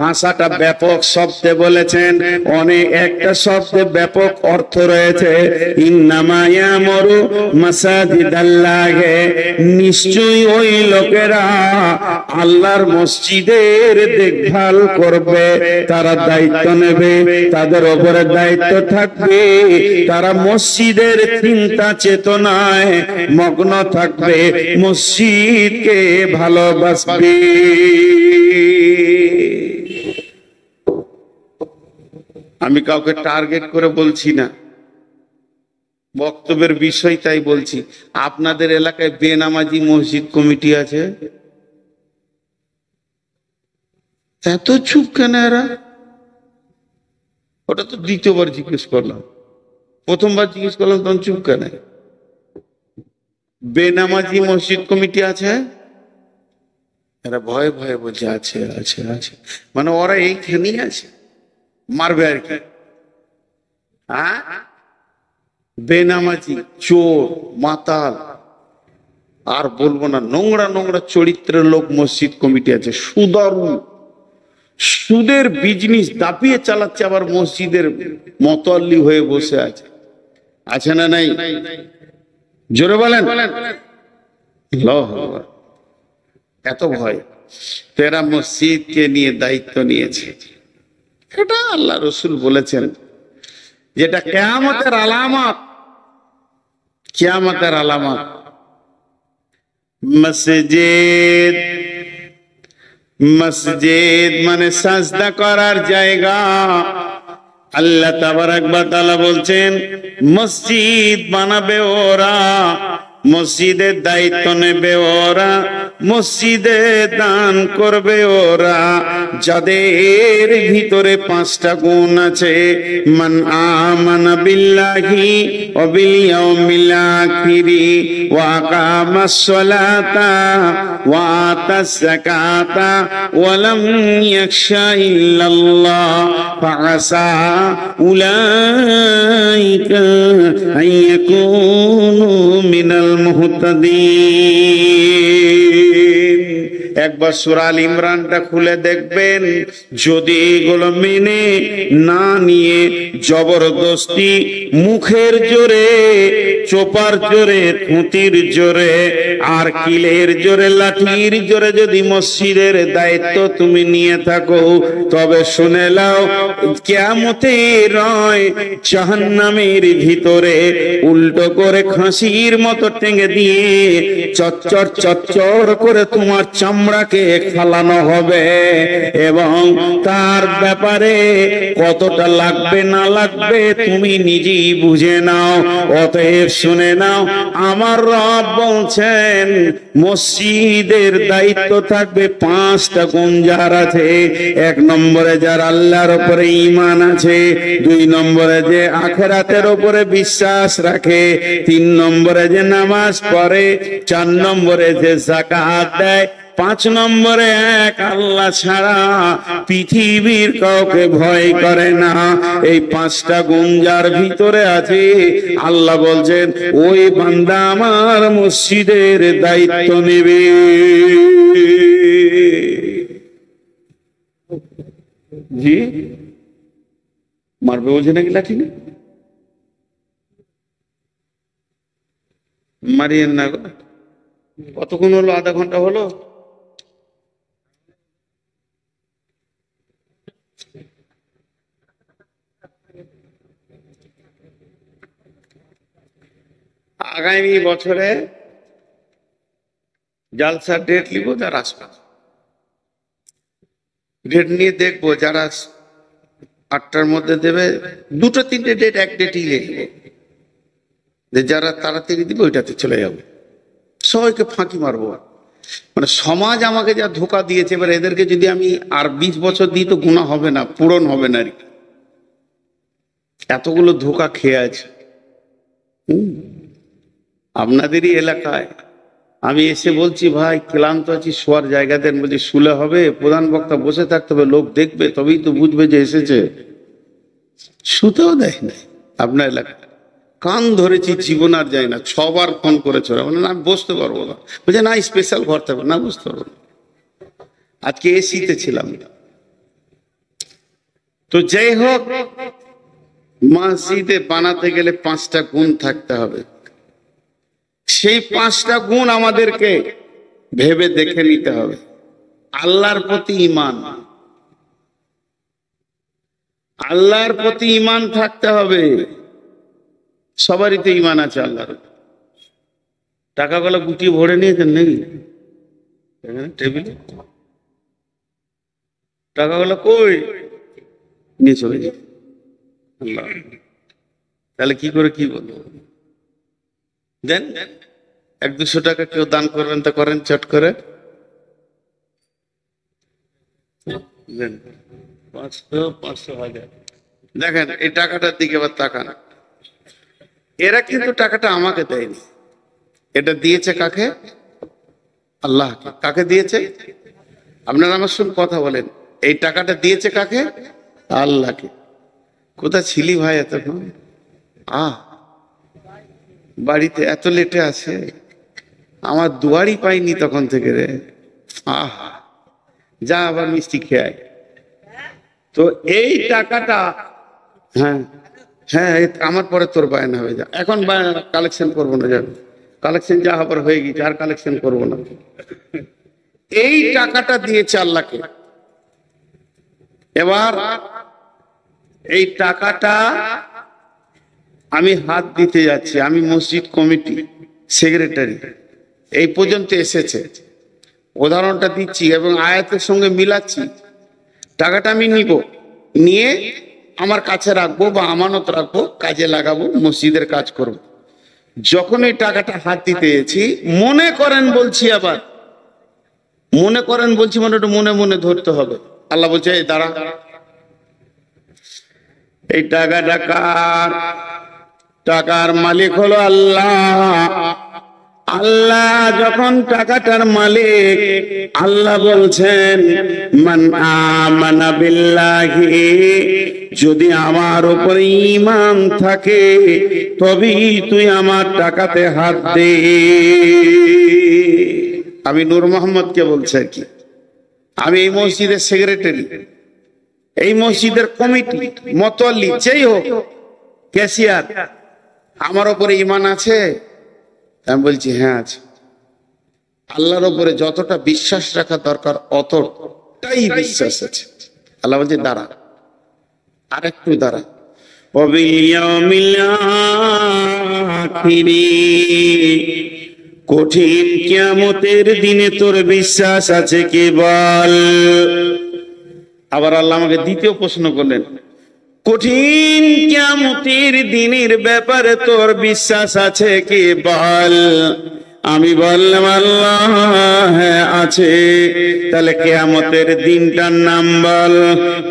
ভাষাটা ব্যাপক শব্দে বলেছেন, অনেক একটা শব্দে ব্যাপক অর্থ রয়েছে। ইন্নামা ইয়ামুরু মাসাজিদাল্লাহি, নিশ্চয়ই ওই লোকেরা আল্লাহর মসজিদের দেখভাল করবে, তারা দায়িত্ব নেবে, তাদের উপরে দায়িত্ব থাকবে, তারা মসজিদের চিন্তা চেতনায় মগ্ন থাকবে, মসজিদকে ভালোবাসবে। আমি কাউকে টার্গেট করে বলছি না, বক্তব্যের বিষয় তাই বলছি। আপনাদের এলাকায় বেনামাজি মসজিদ কমিটি আছে? এত চুপ কেন এরা? ওটা তো দ্বিতীয়বার জিজ্ঞেস করলাম, প্রথমবার জিজ্ঞেস করলাম তখন চুপ কেন? বেনামাজি মসজিদ কমিটি আছে? এরা ভয়ে ভয়ে বলছে আছে আছে আছে, মানে ওরা এইখানেই আছে, মারবে আর কি। হ্যাঁ, বেনামাজি, চোর, মাতাল, আর বলবো না, নোংরা নোংরা চরিত্রের লোক মসজিদ কমিটি আছে। সুদারু, সুদের বিজনেস দাপিয়ে চালাচ্ছে, আবার মসজিদের মতোয়াল্লি হয়ে বসে আছে। আছে না নাই? জোরে বলেন। এত ভয়, তেরা মসজিদকে নিয়ে দায়িত্ব নিয়েছে। এটা আল্লাহ রসুল বলেছেন যেটা কিয়ামতের আলামত, কিয়ামতের আলামত। মসজিদ, মসজিদ মানে সাজদা করার জায়গা। আল্লাহ তাবারাক ওয়া তাআলা বলছেন মসজিদ বানাবে ওরা, মসজিদের দায়িত্ব নেবে ওরা, মসজিদে দান করবে ওরা, যাদের ভিতরে 5টা গুণ আছে। মান আমানা বিল্লাহি ওয়া বিল ইয়াউমিল আখিরি ওয়া আকামাস সালাতা ওয়া আতাস যাকাতা ওয়া লাম ইয়াখশা ইল্লাল্লাহ ফাআসা উলাইকা আইয়াকুনু মিনাল মুহতাদিন। একবার সূরা আল ইমরানটা খুলে দেখবেন, যদি এগুলো মেনে না নিয়ে জবরদস্তি মুখের জোরে, চোপার জোরে, থুতির জোরে, আর কিলের জোরে, লাঠির জোরে যদি মসজিদের দায়িত্ব তুমি নিয়ে থাকো, তবে শুনে নাও কিয়ামতের রায় জাহান্নামের ভিতরে উল্টো করে খাসির মতো টেঙে দিয়ে চচ্চর চচ্চর করে তোমার চামড়াকে ফালানো হবে, এবং তার ব্যাপারে কতটা লাগবে না লাগবে তুমি নিজেই বুঝে নাও। অতএব শুনে নাও, আমার রব বলছেন মসজিদের দায়িত্ব থাকবে 5টা গুণ যার আছে। 1 নম্বরে যার আল্লাহর উপরে ঈমান আছে, 2 নম্বরে যে আখিরাতের উপরে বিশ্বাস রাখে, 3 নম্বরে যে নামাজ পড়ে, 4 নম্বরে যে যাকাত দেয়, 5 নম্বরে এক আল্লাহ ছাড়া পৃথিবীর কাউকে ভয় করে না। এই 5টা গুণ যার ভিতরে আছে, আল্লাহ বলছেন ওই বান্দা আমার মসজিদের দায়িত্ব নেবে। জি মারবে বলছে নাকি লাঠি? না মারিয়েন না গো। কতক্ষণ হলো? আধা ঘন্টা হলো। আগামী বছরে জালসার ডেট লিখবো, যারা আসবে ডেট নিয়ে দেখবো, যারা 8টার মধ্যে দেবে, 2-3টে ডেট, এক ডেটই লিখবো, যে যারা তাড়াতাড়ি দিবে ওইটাতে চলে যাবে। সবাইকে ফাঁকি মারবো। মানে সমাজ আমাকে যা ধোকা দিয়েছে, এবার এদেরকে যদি আমি আর 20 বছর দিই তো গুনাহ হবে না, পূরণ হবে না। এতগুলো ধোকা খেয়ে আছে। আপনাদেরই এলাকায় আমি এসে বলছি ভাই ক্লান্ত আছি, শোয়ার জায়গা দেন। বলছি শুলে হবে? প্রধান বক্তা বসে থাকতে হবে, লোক দেখবে, তবেই তো বুঝবে যে এসেছে। শুতেও দেয় না আপনার এলাকায়। কান ধরেছি, জীবন আর যায় না। 6বার ফোন করেছে, মানে আমি বসতে পারবো না। বলছে না স্পেশাল ঘর থাকবে না, বুঝতে পারবো না। আজকে এসিতে ছিলাম। তো যাই হোক, মসজিদে বানাতে গেলে 5টা গুণ থাকতে হবে। সেই 5টা গুণ আমাদেরকে ভেবে দেখে নিতে হবে। আল্লাহর প্রতি ঈমান, আল্লাহর প্রতি ঈমান থাকতে হবে। সবারই তো ঈমান আছে আল্লাহর। টাকাগুলো গুটিয়ে ভরে নিয়েছেন নাকি টেবিলে? টাকাগুলো কই নিয়ে চলে গেছে? আল্লাহ, তাহলে কি করে কি বলবো? দেন 100-200 টাকা কেউ দান করবেন তা করেন, চট করে দেন। 500-1000 দেখেন, এই টাকাটার দিকে আবার তাকান। এরা কিন্তু টাকাটা আমাকে দেয়নি, এটা দিয়েছে কাকে? আল্লাহকে। কাকে দিয়েছে? আপনারা আমার সঙ্গে কথা বলেন, এই টাকাটা দিয়েছে কাকে? আল্লাহকে। কোথায় ছিলি ভাই এতক্ষণ? বাড়িতে এত লেটে আছে, আমার দুয়ারই পাইনি তখন থেকে রে। আহা, যা আবার মিষ্টি খেয়ে। তো এই টাকাটা, হ্যাঁ হ্যাঁ, আমার পরে তোর বায়না হয়ে যা। এখন কালেকশন করবো না, জানো কালেকশন যা হবার হয়ে গেছে, আর কালেকশন করবো না। এই টাকাটা দিয়েছে আল্লাহকে। এবার এই টাকাটা আমি হাত দিতে যাচ্ছি, আমি মসজিদ কমিটি সেক্রেটারি, এই পর্যন্ত এসেছে। উদাহরণটা দিচ্ছি এবং আয়াতের সঙ্গে মিলাচ্ছি। টাকাটা আমি নিব, নিয়ে আমার কাছে রাখবো বা আমানত রাখবো, কাজে লাগাবো, মসজিদের কাজ করব। যখন এই টাকাটা হাত দিতে গেছি, মনে করেন বলছি, আবার মনে করেন বলছি, মানে একটু মনে মনে ধরতে হবে। আল্লাহ বলছে এই দাঁড়া, এই টাকাটা কার? টাকার মালিক হলো আল্লাহ। আল্লাহ যখন টাকাটার মালিক, আল্লাহ বলছেন মান আমানা বিল্লাহি, যদি আমার উপর ঈমান থাকে তবেই তুই আমার টাকাতে হাত দে। আমি নূর মোহাম্মদকে বলছি আর কি, আমি এই মসজিদের সেক্রেটারি, এই মসজিদের কমিটি, মতোয়াল্লি, যেই হোক, ক্যাশিয়ার, আমার উপরে ঈমান আছে? আমি বলছি হ্যাঁ আছে। আল্লাহর উপরে যতটা বিশ্বাস রাখা দরকার অতটাই বিশ্বাস আছে। আল্লাহ বলছে দাঁড়া, আর একটু দাঁড়া। কঠিন কিয়ামতের দিনে তোর বিশ্বাস আছে কি বল? আবার আল্লাহ আমাকে দ্বিতীয় প্রশ্ন করলেন, কঠিন কিয়ামতের দিনের ব্যাপারে তোর বিশ্বাস আছে কি বল? আমি বললাম আল্লাহ হ্যাঁ আছে। তাহলে কিয়ামতের দিনটার নাম বল।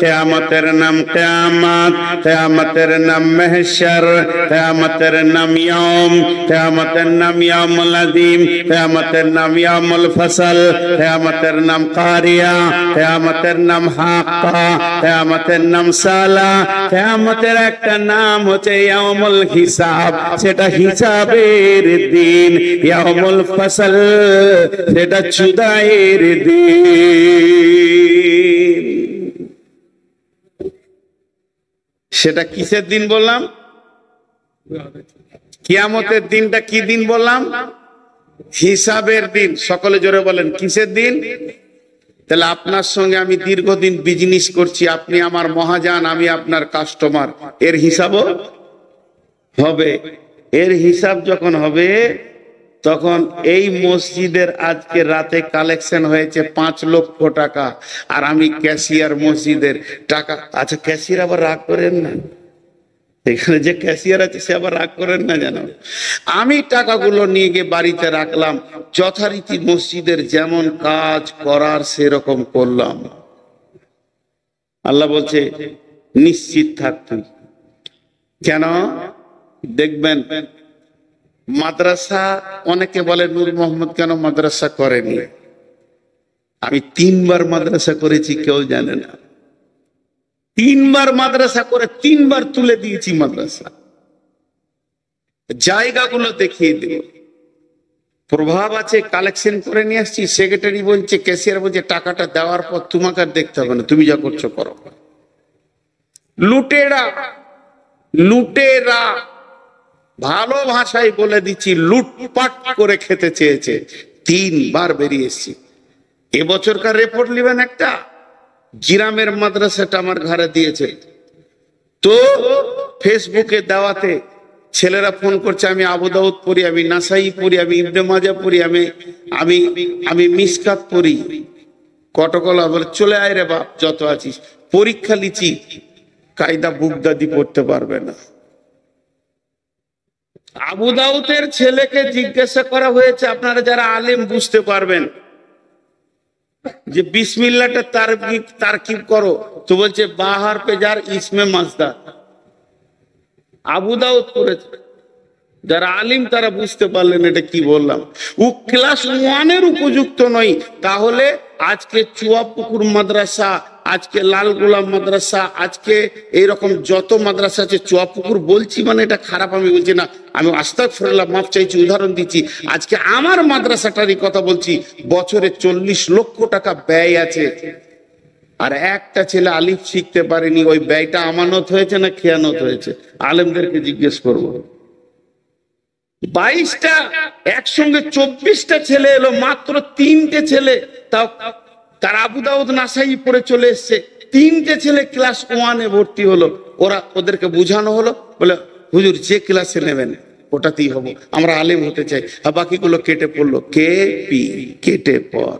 কিয়ামতের নাম কিয়ামত, কিয়ামতের নাম মাহশর, কিয়ামতের নাম ইয়াউম, কিয়ামতের নাম ইয়াউমুল আযীম, কিয়ামতের নাম ইয়াউমুল ফসল, কিয়ামতের নাম কারিয়া, কিয়ামতের নাম হাক্কা, কিয়ামতের নাম সালা, কিয়ামতের একটা নাম হচ্ছে ইয়াউমুল হিসাব, সেটা হিসাবের দিন। ইয়াউমুল ফসল, সেটা জুদাইয়ের দিন। সেটা কিসের দিন বললাম? কিয়ামতের দিনটা কি দিন বললাম? হিসাবের দিন। সকলে জোরে বলেন কিসের দিন? তাহলে আপনার সঙ্গে আমি দীর্ঘদিন বিজনেস করছি, আপনি আমার মহাজন, আমি আপনার কাস্টমার, এর হিসাবও হবে। এর হিসাব যখন হবে তখন এই মসজিদের আজকে রাতে কালেকশন হয়েছে 5 লক্ষ টাকা, আর আমি ক্যাশিয়ার মসজিদের টাকা। আচ্ছা ক্যাশিয়ার আবার রাগ করেন না, এখানে যে ক্যাশিয়ার আছে সে আবার রাগ করেন না যেন। আমি টাকাগুলো নিয়ে গিয়ে বাড়িতে রাখলাম, যথারীতি মসজিদের যেমন কাজ করার সেরকম করলাম। আল্লাহ বলছে নিশ্চিত থাক তুই। কেন? দেখবেন মাদ্রাসা, অনেকে বলে নূর মোহাম্মদ কেন মাদ্রাসা করেনি। আমি 3 বার মাদ্রাসা করেছি, কেউ জানে না। 3 বার মাদ্রাসা করে 3 বার তুলে দিয়েছি মাদ্রাসা। জায়গাগুলো দেখিয়ে দেব, প্রভাব আছে, কালেকশন করে নিয়ে আসছি। সেক্রেটারি বলছে, ক্যাশিয়ার বলছে টাকাটা দেওয়ার পর তোমাকে আর দেখতে হবে না, তুমি যা করছো করো। লুটেরা, লুটেরা, ভালো ভাষায় বলে দিচ্ছি, লুটপাট করে খেতে চেয়েছে। 3 বার বেরিয়ে এসেছি। এবছরকার রিপোর্ট নেবেন একটা, গ্রামের মাদ্রাসাটা আমার ঘরে দিয়েছে তো ফেসবুকে দেওয়াতে ছেলেরা ফোন করছে, আমি আবু দাউদ পড়ি, আমি নাসাই পড়ি, আমি ইবনে মাজা পড়ি, আমি মিসকাত পড়ি। কটকলা বলে চলে আয় রে বাপ, যত আছিস। পরীক্ষা লিচি, কায়দা বুগদাদি পড়তে পারবে না। আবু দাউদের ছেলেকে জিজ্ঞাসা করা হয়েছে, আপনারা যারা আলেম বুঝতে পারবেন, যে বিসমিল্লাহটা তারকিব করো, তো বলছে বাহার পে যার ইসমে মাজদা। আবু দাউদ পড়েছে, যারা আলিম তারা বুঝতে পারলেন এটা কি বললাম। ও ক্লাস 1-এর উপযুক্ত নয়। তাহলে আজকে চুয়াপুকুর মাদ্রাসা, আজকে লাল গোলাম মাদ্রাসা, আজকে এইরকম যত মাদ্রাসা আছে, চুয়াপুকুর বলছি মানে এটা খারাপ আমি বলছি না, আমি আস্তাগফিরুল্লাহ, মাফ চাইছি, উদাহরণ দিচ্ছি। আজকে আমার মাদ্রাসাটারই কথা বলছি, বছরে 40 লক্ষ টাকা ব্যয় আছে, আর একটা ছেলে আলিফ শিখতে পারেনি। ওই ব্যয়টা আমানত হয়েছে না খেয়ানত হয়েছে? আলেমদেরকে জিজ্ঞেস করবো। 22টা একসঙ্গে 24টা ছেলে এলো, মাত্র 3টে ছেলে, তাও তার আবু দাউদ নাসাই পড়ে চলে এসছে। 3টে ছেলে ক্লাস 1-এ ভর্তি হলো। ওদেরকে বুঝানো হলো, বলে হুজুর যে ক্লাসে নেবেন ওটাতেই হবো, আমরা আলেম হতে চাই। আর বাকিগুলো কেটে পড়লো, কেপি, কেটে পর।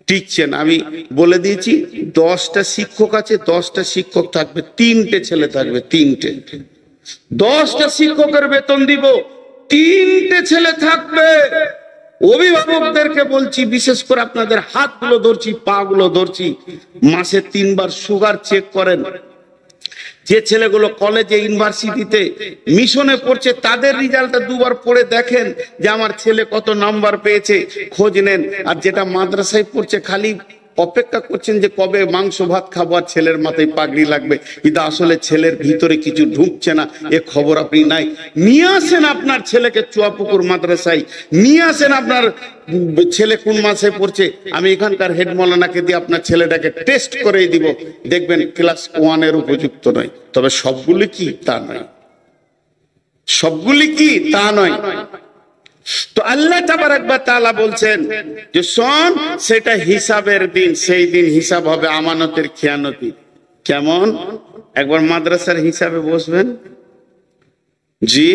টিকছে না। আমি বলে দিয়েছি 10টা শিক্ষক আছে, 10টা শিক্ষক থাকবে, 3টে ছেলে থাকবে, 3টে। 10টা শিক্ষকের বেতন দিব, 3টে ছেলে থাকবে। অভিভাবকদেরকে বলছি, বিশেষ করে আপনাদের হাতগুলো ধরছি, পা গুলো ধরছি, মাসে 3 বার সুগার চেক করেন। যে ছেলেগুলো কলেজে, ইউনিভার্সিটিতে, মিশনে পড়ছে, তাদের রেজাল্টটা 2 বার পড়ে দেখেন যে আমার ছেলে কত নাম্বার পেয়েছে, খোঁজ নেন। আর যেটা মাদ্রাসায় পড়ছে, খালি অপেক্ষা করছেন যে কবে মাংস ভাত খাবো আর ছেলের মাথায় পাগড়ি লাগবে, কিন্তু আসলে ছেলের ভিতরে কিছু ঢুকছে না, এ খবর আপনি নাই। নিয়ে আসেন আপনার ছেলেকে চুয়াপুকুর মাদ্রাসায়, নিয়ে আসেন আপনার ছেলে কোন মাসে পড়ছে, আমি এখানকার হেড মৌলানাকে দিয়ে আপনার ছেলেটাকে টেস্ট করে দিব, দেখবেন ক্লাস 1-এর উপযুক্ত নয়। তবে সবগুলি কি তা নয়, সবগুলি কি তা নয়। তো আল্লাহ তাবারক ওয়া তাআলা বলছেন যে শোন, সেটা হিসাবের দিন, সেই দিন হিসাব হবে আমানতের খেয়ানতি। কেমন? একবার মাদ্রাসার হিসাবে বসবেন, জি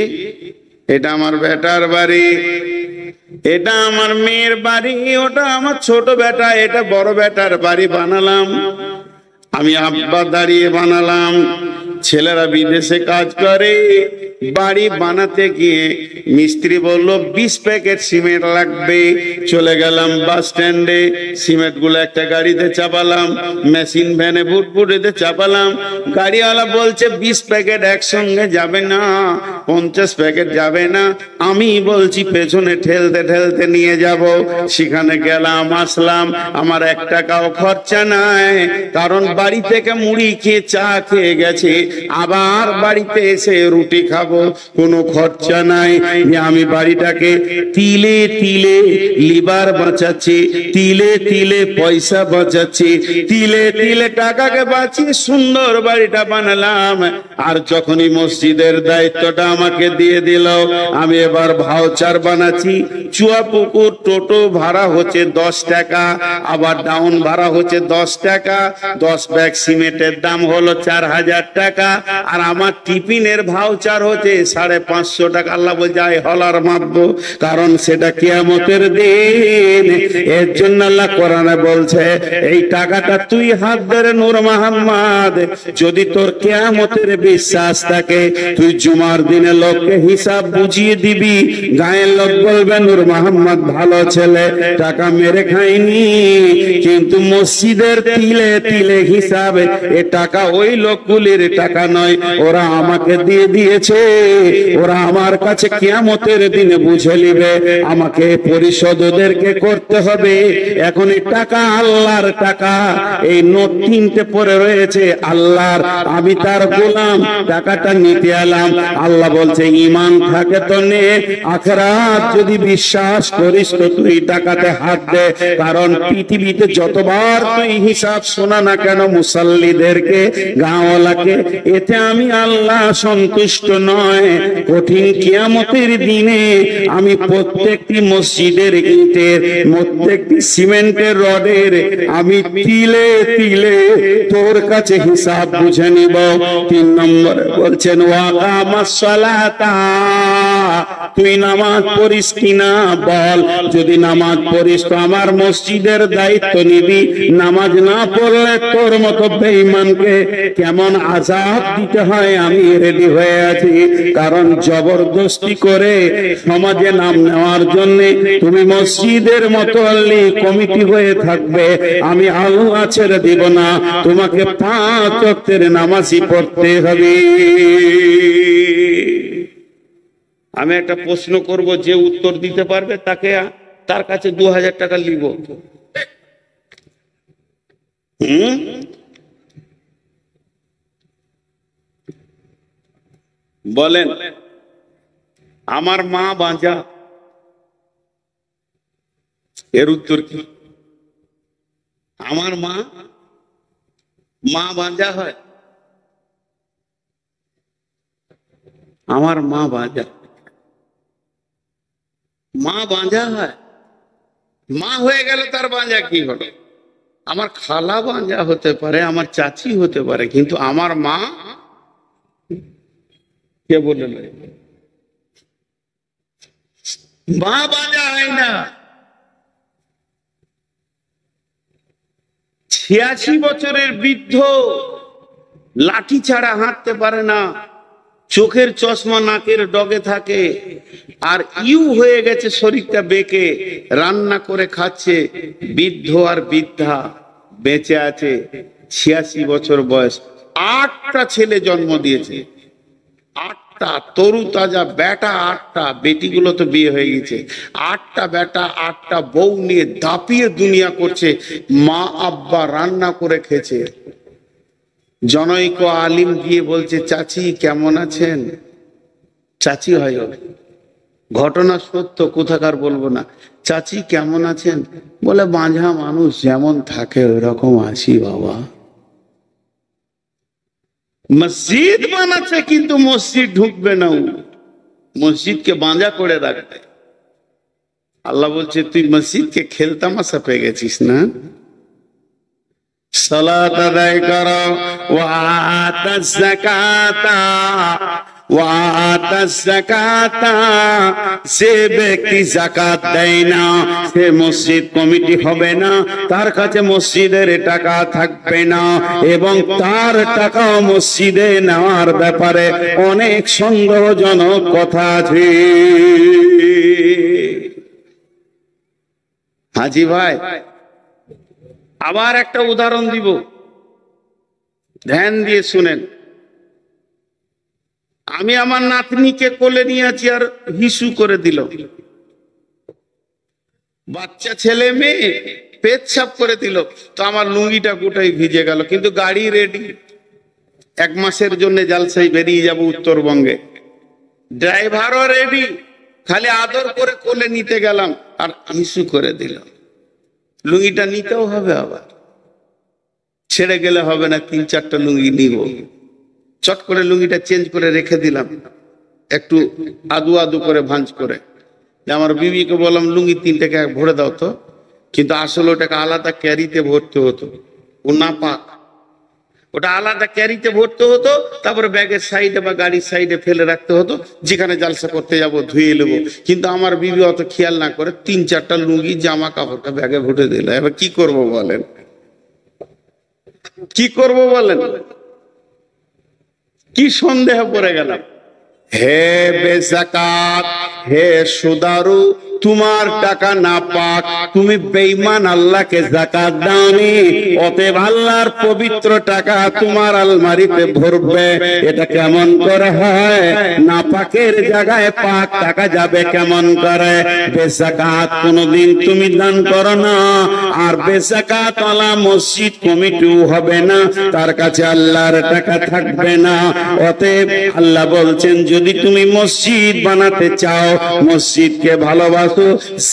এটা আমার বেটার বাড়ি, এটা আমার মেয়ের বাড়ি, ওটা আমার ছোট বেটা, এটা বড় বেটার বাড়ি বানালাম, আমি আব্বা দাঁড়িয়ে বানালাম, ছেলেরা বিদেশে কাজ করে, বাড়ি বানাতে গিয়ে মিস্ত্রি বলল 20 প্যাকেট সিমেন্ট লাগবে। চলে গেলাম বাস স্ট্যান্ডে, সিমেন্ট গুলো একটা গাড়িতে চাপালাম, মেশিন ভ্যানে বুটবুটিতে চাপালাম। গাড়িওয়ালা বলছে 20 প্যাকেট একসঙ্গে যাবে না, 50 প্যাকেট যাবে না। আমি বলছি পেছনে ঠেলতে ঠেলতে নিয়ে যাব। সেখানে গেলাম, আসলাম, আমার 1 টাকাও খরচা নাই, কারণ বাড়ি থেকে মুড়ি খেয়ে চা খেয়ে গেছে, আবার বাড়িতে এসে রুটি খাবো, কোনো খরচা নাই। আমি বাড়িটাকে তিলে তিলে লিভার বাঁচাচ্ছি, তিলে তিলে পয়সা বাঁচাচ্ছি, তিলে তিলে টাকাকে বাঁচিয়ে সুন্দর বাড়িটা বানালাম। আর যখনই মসজিদের দায়িত্বটা আমাকে দিয়ে দিল, আমি এবার ভাউচার বানাচ্ছি। চুয়াপুকুর টোটো ভাড়া হচ্ছে 10 টাকা, আবার ডাউন ভাড়া হচ্ছে 10 টাকা, 10 ব্যাগ সিমেন্টের দাম হলো 4000 টাকা, আর আমার টিফিনের ভাউচার হচ্ছে 550 টাকা। আল্লাহ বলে যায় হলার মাপবো, কারণ সেটা কিয়ামতের দিন। এর জন্য আল্লাহ কোরআনে বলছে এই টাকাটা তুই হাত ধরে নূর মোহাম্মদ, যদি তোর কিয়ামতের বিশ্বাস থাকে, তুই জুমার দিনে লোককে হিসাব বুঝিয়ে দিবি। গায়ের লোক বলবে নূর মোহাম্মদ ভালো ছেলে, টাকা মেরে খায়নি, কিন্তু মসজিদের তিলে তিলে হিসাবে এ টাকা ওই লোকগুলির টাকা নয়, ওরা আমাকে দিয়ে দিয়েছে, ওরা আমার কাছে কিয়ামতের দিনে বুঝে নিবে, আমাকে পরিশোধ ওদেরকে করতে হবে। এখন এই টাকা আল্লাহর টাকা, এই নোট 3টে পড়ে রয়েছে আল্লাহর, আমি তার গোলাম, টাকাটা নিতে এলাম। আল্লাহ বলছে ঈমান থাকে তো নে, আখিরাত যদি বিশ্বাস করিস তো তুই টাকাতে হাত দে, কারণ পৃথিবীতে যতবার তুই হিসাব শোনা না কেন মুসাল্লিদেরকে, গাঁওয়ালাকে, এতে আমি আল্লাহ সন্তুষ্ট নয়। কঠিন কিয়ামতের দিনে আমি প্রত্যেকটি মসজিদের ইটের, প্রত্যেকটি সিমেন্টের রডের আমি তিলে তিলে তোর কাছে হিসাব বুঝে নিব। 3 নম্বরে বলছেন ওয়াকামাস সালাতা, তুই নামাজ পড়িস কিনা বল, যদি নামাজ পড়িস তো আমার মসজিদের দায়িত্ব নিবি, নামাজ না পড়লে তোর মতো বেঈমানকে কেমন আযাব দিতে হয় আমি রেডি হয়ে আছি। কারণ জবরদস্তি করে সমাজে নাম নেওয়ার জন্য তুমি মসজিদের মুতাল্লি কমিটি হয়ে থাকবে, আমি আল্লাহ ছেড়ে দিব না, তোমাকে 5 ওয়াক্তের নামাজই পড়তে হবে। আমি একটা প্রশ্ন করব, যে উত্তর দিতে পারবে তাকে, তার কাছে 2000 টাকা নিব। বলেন, আমার মা বাঁচা, এর উত্তর কি? আমার মা বাঁচা হয়? আমার মা বাঁচা, মা বাঁচা হয়? মা হয়ে গেলে তার বাঁচা কি হলো? আমার খালা বাঁচা হতে পারে, আমার চাচি হতে পারে, কিন্তু আমার মা কে বলে মা বাঁচা হয় না। 86 বছরের বৃদ্ধ লাঠি ছাড়া হাঁটতে পারে না, চোখের চশমা নাকের ডগে থাকে, আর ইউ হয়ে গেছে শরীরটা বেঁকে, রান্না করে খাচ্ছে, বৃদ্ধ আর বৃদ্ধা বেঁচে আছে, 86 বছর বয়স, 8টা ছেলে জন্ম দিয়েছে, 8টা তরু তাজা বেটা, 8টা বেটিগুলো তো বিয়ে হয়ে গেছে, 8টা বেটা 8টা বউ নিয়ে দাপিয়ে দুনিয়া করছে, মা আব্বা রান্না করে খেয়েছে। জনৈক আলিম গিয়ে বলছে চাচি কেমন আছেন? চাচি হয়, ঘটনা সত্য, কোথাকার বলবো না। চাচি কেমন আছেন? বলে বাঁঝা মানুষ যেমন থাকে ওইরকম আছি বাবা। মসজিদ বানাচ্ছে কিন্তু মসজিদ ঢুকবে না, মসজিদকে বাঁধা করে রাখবে। আল্লাহ বলছে তুই মসজিদকে খেলতামাশা পেয়ে গেছিস না? সালাত আদায় করো, ওয়া আতাজ যাকাতা, ওয়া আতাস যাকাতা, যে ব্যক্তি যাকাত দেয় না সে মসজিদ কমিটি হবে না, তার কাছে মসজিদের টাকা থাকবে না, এবং তার টাকাও মসজিদে নেওয়ার ব্যাপারে অনেক সন্দেহজনক কথা আছে। হাজি ভাই, আবার একটা উদাহরণ দিব, ধ্যান দিয়ে শুনেন। আমি আমার নাতনিকে কোলে নিয়ে আছি আর হিসু করে দিল, বাচ্চা ছেলে মেয়ে পেচ্ছাপ করে দিল, তো আমার লুঙ্গিটা গোটাই ভিজে গেল, কিন্তু গাড়ি রেডি, 1 মাসের জন্য জালসাই বেরিয়ে যাব উত্তরবঙ্গে, ড্রাইভারও রেডি, খালি আদর করে কোলে নিতে গেলাম আর হিসু করে দিল। লুঙ্গিটা নিতেও হবে, আবার ছেড়ে গেলে হবে না, 3-4টা লুঙ্গি নিব। চট করে লুঙ্গিটা চেঞ্জ করে রেখে দিলাম, একটু আদু আদু করে ভাঁজ করে। আমার বিবিকে বললাম লুঙ্গি 3 টাকা ভরে দাও তো, কিন্তু আসলে ওটাকে আলাদা ক্যারিতে ভরতে হতো, ও না পাক, ওটা আলাদা ক্যারিতে ভরতে হতো, তারপরে ব্যাগের সাইডে বা গাড়ির সাইডে ফেলে রাখতে হতো, যেখানে জালসা করতে যাব ধুয়ে নেবো। কিন্তু আমার বিবি অত খেয়াল না করে 3-4টা লুঙ্গি জামা কাপড়টা ব্যাগে ভরে দিল। এবার কি করব বলেন, কি করব বলেন? কি সন্দেহ পড়ে গেলাম। হে বেযাকাত, হে সুদারু, তোমার টাকা না পাক, তুমি বেঈমান, আল্লাহকে যাকাত দাওনি, অতএব আল্লাহর পবিত্র টাকা তোমার আলমারিতে ভরবে। এটা কেমন করে হয়? না পাকের জায়গায় পাক টাকা যাবে কেমন করে? বেযাকাত কোনদিন তুমি দান করো না, আর বেযাকাত ওয়ালা মসজিদ কমিটিও হবে না, তার কাছে আল্লাহর টাকা থাকবে না। অতএব আল্লাহ বলছেন, যদি তুমি মসজিদ বানাতে চাও, মসজিদকে ভালোবাসো,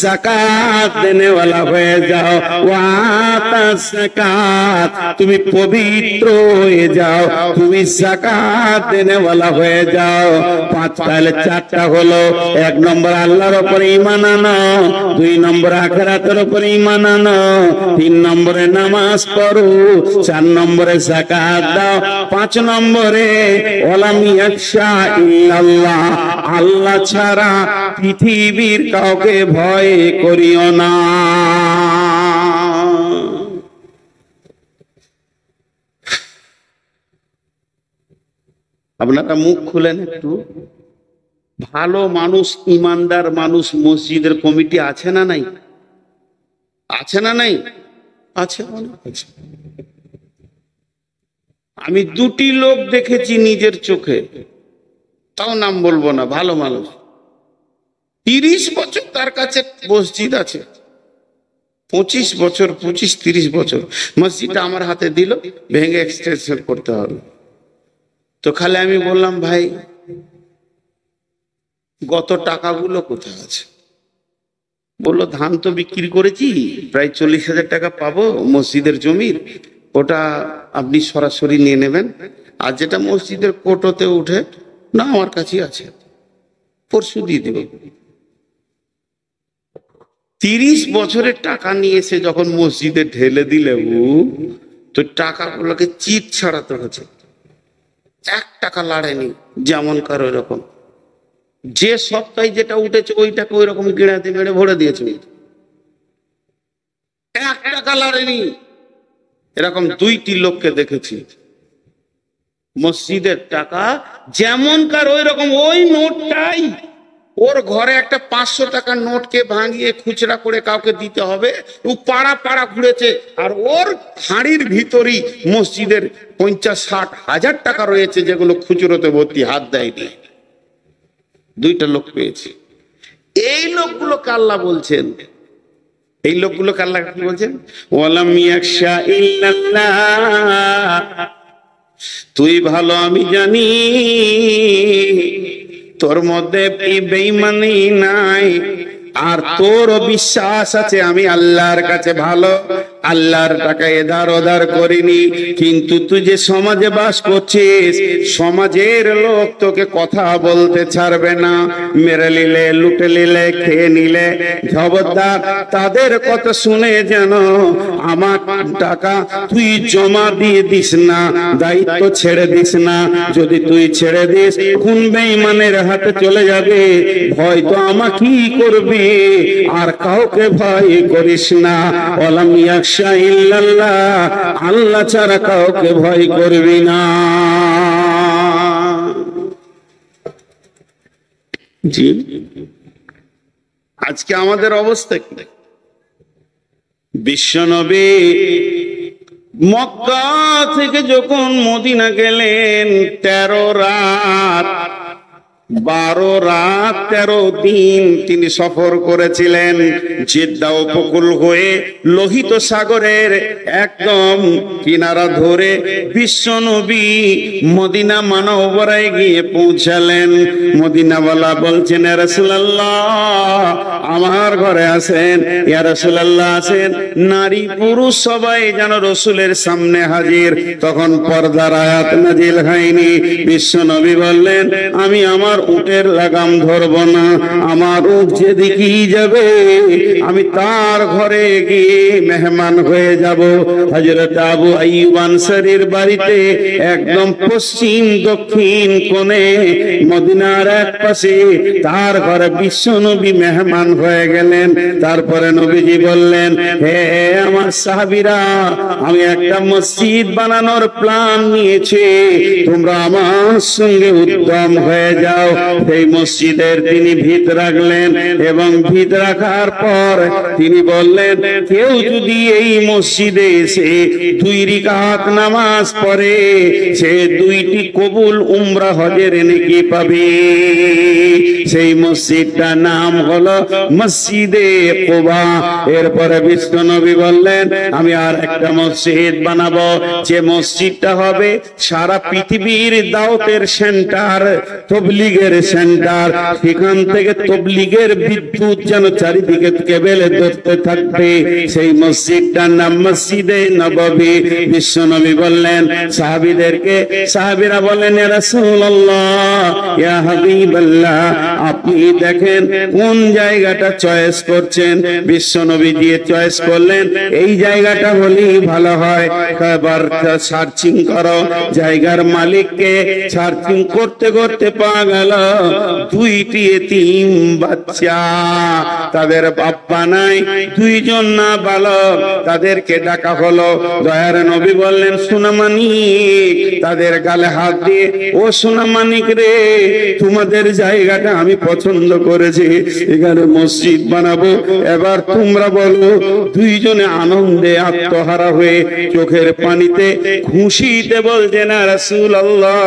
যাকাত দেনেওয়ালা হয়ে যাও, ওয়াতাস যাকাত, তুমি পবিত্র হয়ে যাও, তুমি যাকাত দেনেওয়ালা হয়ে যাও। 5 তাহলে 4টা হলো। 1 নম্বর আল্লাহর উপরে ঈমান আনো, 2 নম্বর আখিরাতের উপরে ঈমান আনো, 3 নম্বরে নামাজ পড়ো, 4 নম্বরে যাকাত দাও, 5 নম্বরে ওয়ালাম ইয়াখশা ইল্লাল্লাহ, আল্লাহ ছাড়া পৃথিবীর কাউকে ভয় করিও না। আপনারা মুখ খুলেন একটু। ভালো মানুষ, ইমানদার মানুষ মসজিদের কমিটি আছে না নাই? আছে না নাই? আছে, অনেক আছে। আমি 2টি লোক দেখেছি নিজের চোখে, তাও নাম বলবো না, ভালো মানুষ, 30 বছর তার কাছে মসজিদ আছে, 25 বছর, 25-30 বছর মসজিদটা আমার হাতে দিল, ভেঙে এক্সটেনশন করতে হবে। তো খালি আমি বললাম, ভাই গত টাকাগুলো কোথায় আছে? বললো, ধান তো বিক্রি করেছি, প্রায় 40,000 টাকা পাবো মসজিদের জমির, ওটা আপনি সরাসরি নিয়ে নেবেন, আর যেটা মসজিদের কোটোতে উঠে না আমার কাছে আছে, পরশু দিয়ে দেবে। 30 বছরের টাকা নিয়ে এসে যখন মসজিদে ঢেলে দিলে, তো টাকাগুলোকে চিট ছাড়াতে হচ্ছে, 1 টাকা লাড়েনি, যেমন কারো এরকম, যে সপ্তাহে যেটা উঠেছে ওইটাকে ওই রকম গিড়াতে মেরে ভরে দিয়েছে, 1 টাকা লাড়েনি। এরকম 2টি লোককে দেখেছি, মসজিদের টাকা যেমন কার ওই রকম, ওই নোটটাই ওর ঘরে একটা 500 টাকার নোটকে ভাঙিয়ে খুচরা করে কাউকে দিতে হবে, ও পাড়া পাড়া ঘুরেছে, আর ওর হাঁড়ির ভিতরই মসজিদের 50-60 হাজার টাকা রয়েছে, যেগুলো খুচরোতে ভর্তি, হাত দেয়নি। 2টা লোক পেয়েছি। এই লোকগুলোকে আল্লাহ বলছেন, এই লোকগুলোকে আল্লাহ কি বলছেন? ওয়ালাম ইয়াখশা ইল্লাল্লাহ, তুই ভালো আমি জানি তোর মধ্যে বেঈমানি নাই, আর তোর বিশ্বাস আছে আমি আল্লাহর কাছে ভালো, আল্লাহর টাকা এধার ওধার করিনি, কিন্তু তুই যে সমাজে বাস করছিস, সমাজের লোক তোকে কথা বলতে ছাড়বে না। মেরে নিলে, লুটে নিলে, খেয়ে নিলে, খবরদার তাদের কথা শুনে যেন আমার টাকা তুই জমা দিয়ে দিস না, দায়িত্ব ছেড়ে দিস না। যদি তুই ছেড়ে দিস, কোন বেঈমানের হাতে চলে যাবে, ভয় তো আমাকেই করবে, আর কাউকে ভয় করিস না। ওয়ালাম ইয়াখশা ইল্লাল্লাহ, আল্লাহ ছাড়া কাউকে ভয় করবি না। জি, আজকে আমাদের অবস্থা কি? বিশ্বনবী মক্কা থেকে যখন মদিনা গেলেন, 13 রাত 12 রাত 13 দিন তিনি সফর করেছিলেন। জিদ্দা উপকূল হয়ে লোহিত সাগরের একদম কিনারা ধরে বিশ্বনবী মদিনা মানবরায় গিয়ে পৌঁছালেন। মদিনাওয়ালা বলছেন, ইয়া রাসূলুল্লাহ আমার ঘরে আসেন, ইয়া রাসূলুল্লাহ আসেন। নারী পুরুষ সবাই যেন রসুলের সামনে হাজির। তখন পর্দার আয়াত নাজিল হয়নি। বিশ্বনবী বললেন, আমি আমার উটের লাগাম ধরব না, আমার উট যেদিকেই যাবে আমি তার ঘরে গিয়ে মেহমান হয়ে যাব। হযরত আবু আইয়ুব আনসারীর বাড়িতে একদম পশ্চিম দক্ষিণ কোণে মদিনার এক পাশে তার ঘরে বিশ্বনবী মেহমান হয়ে গেলেন। তারপরে নবীজি বললেন, হে আমার সাহাবীরা, আমি একটা মসজিদ বানানোর প্ল্যান নিয়েছি, তোমরা আমার সঙ্গে উদ্যম হয়ে যাও। এই মসজিদের তিনি ভিত রাখলেন এবং ভিত রাখার পর তিনি বললেন, কেউ যদি এই মসজিদে এসে 2 রাকাত নামাজ পড়ে, সে 2টি কবুল উমরা হজের নেকি পাবে। সেই মসজিদটার নাম হলো মসজিদে কুবা। এরপরে বিশ্বনবী বললেন, আমি আর একটা মসজিদ বানাবো, যে মসজিদটা হবে সারা পৃথিবীর দাওয়াতের সেন্টার, তাবলীগের সেন্টার। সেখান থেকে তাবলীগের বিদ্যুৎ যেন চারিদিকে কেবলে ধরতে থাকবে। সেই মসজিদটার নাম মসজিদে নববী। বিশ্বনবী বললেন সাহাবীদেরকে, সাহাবীরা বলেন, ইয়া রাসূলুল্লাহ, ইয়া হাবিবাল্লাহ, আপনি দেখেন কোন জায়গাটা চয়েস করছেন। বিশ্বনবী দিয়ে চয়েস করলেন, এই জায়গাটা হলেই ভালো হয়। এবার সার্চিং করো, জায়গার মালিককে সার্চিং করতে করতে পাওয়া গেল 2টি এতিম বাচ্চা, তাদের বাবা নাই, 2 জন না বালক। তাদেরকে ডাকা হলো। দয়ার নবী বললেন, সোনামানিক, তাদের গালে হাত দিয়ে, ও সোনামানিক রে, তোমাদের জায়গাটা আমি পছন্দ করেছি, এখানে মসজিদ বানাবো। এবার তোমরা বলো। 2 জনে আনন্দে আত্মহারা হয়ে চোখের পানিতে খুশিতে বলছেন, ইয়া রাসূলুল্লাহ,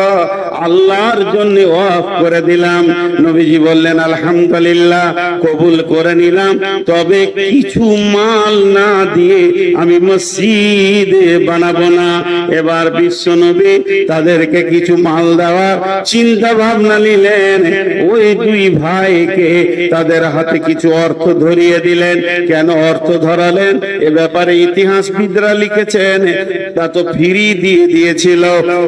আল্লাহর জন্য ওয়াকফ করে দিলাম। নবীজি বললেন, আলহামদুলিল্লাহ, কবুল করে নিলাম, তবে কিছু মাল না দিয়ে আমি মসজিদ বানাবো না। এবার বিশ্বনবী তাদেরকে কিছু মাল দেওয়ার চিন্তা ভাবনা নিলেন। ওই 2 ভাইকে তাদের হাতে কিছু অর্থ ধরিয়ে দিলেন। কেন অর্থ ধরালেন এ ব্যাপারে ইতিহাসবিদরা লিখেছেন, তা তো ফ্রি দিয়ে দিয়েছিল,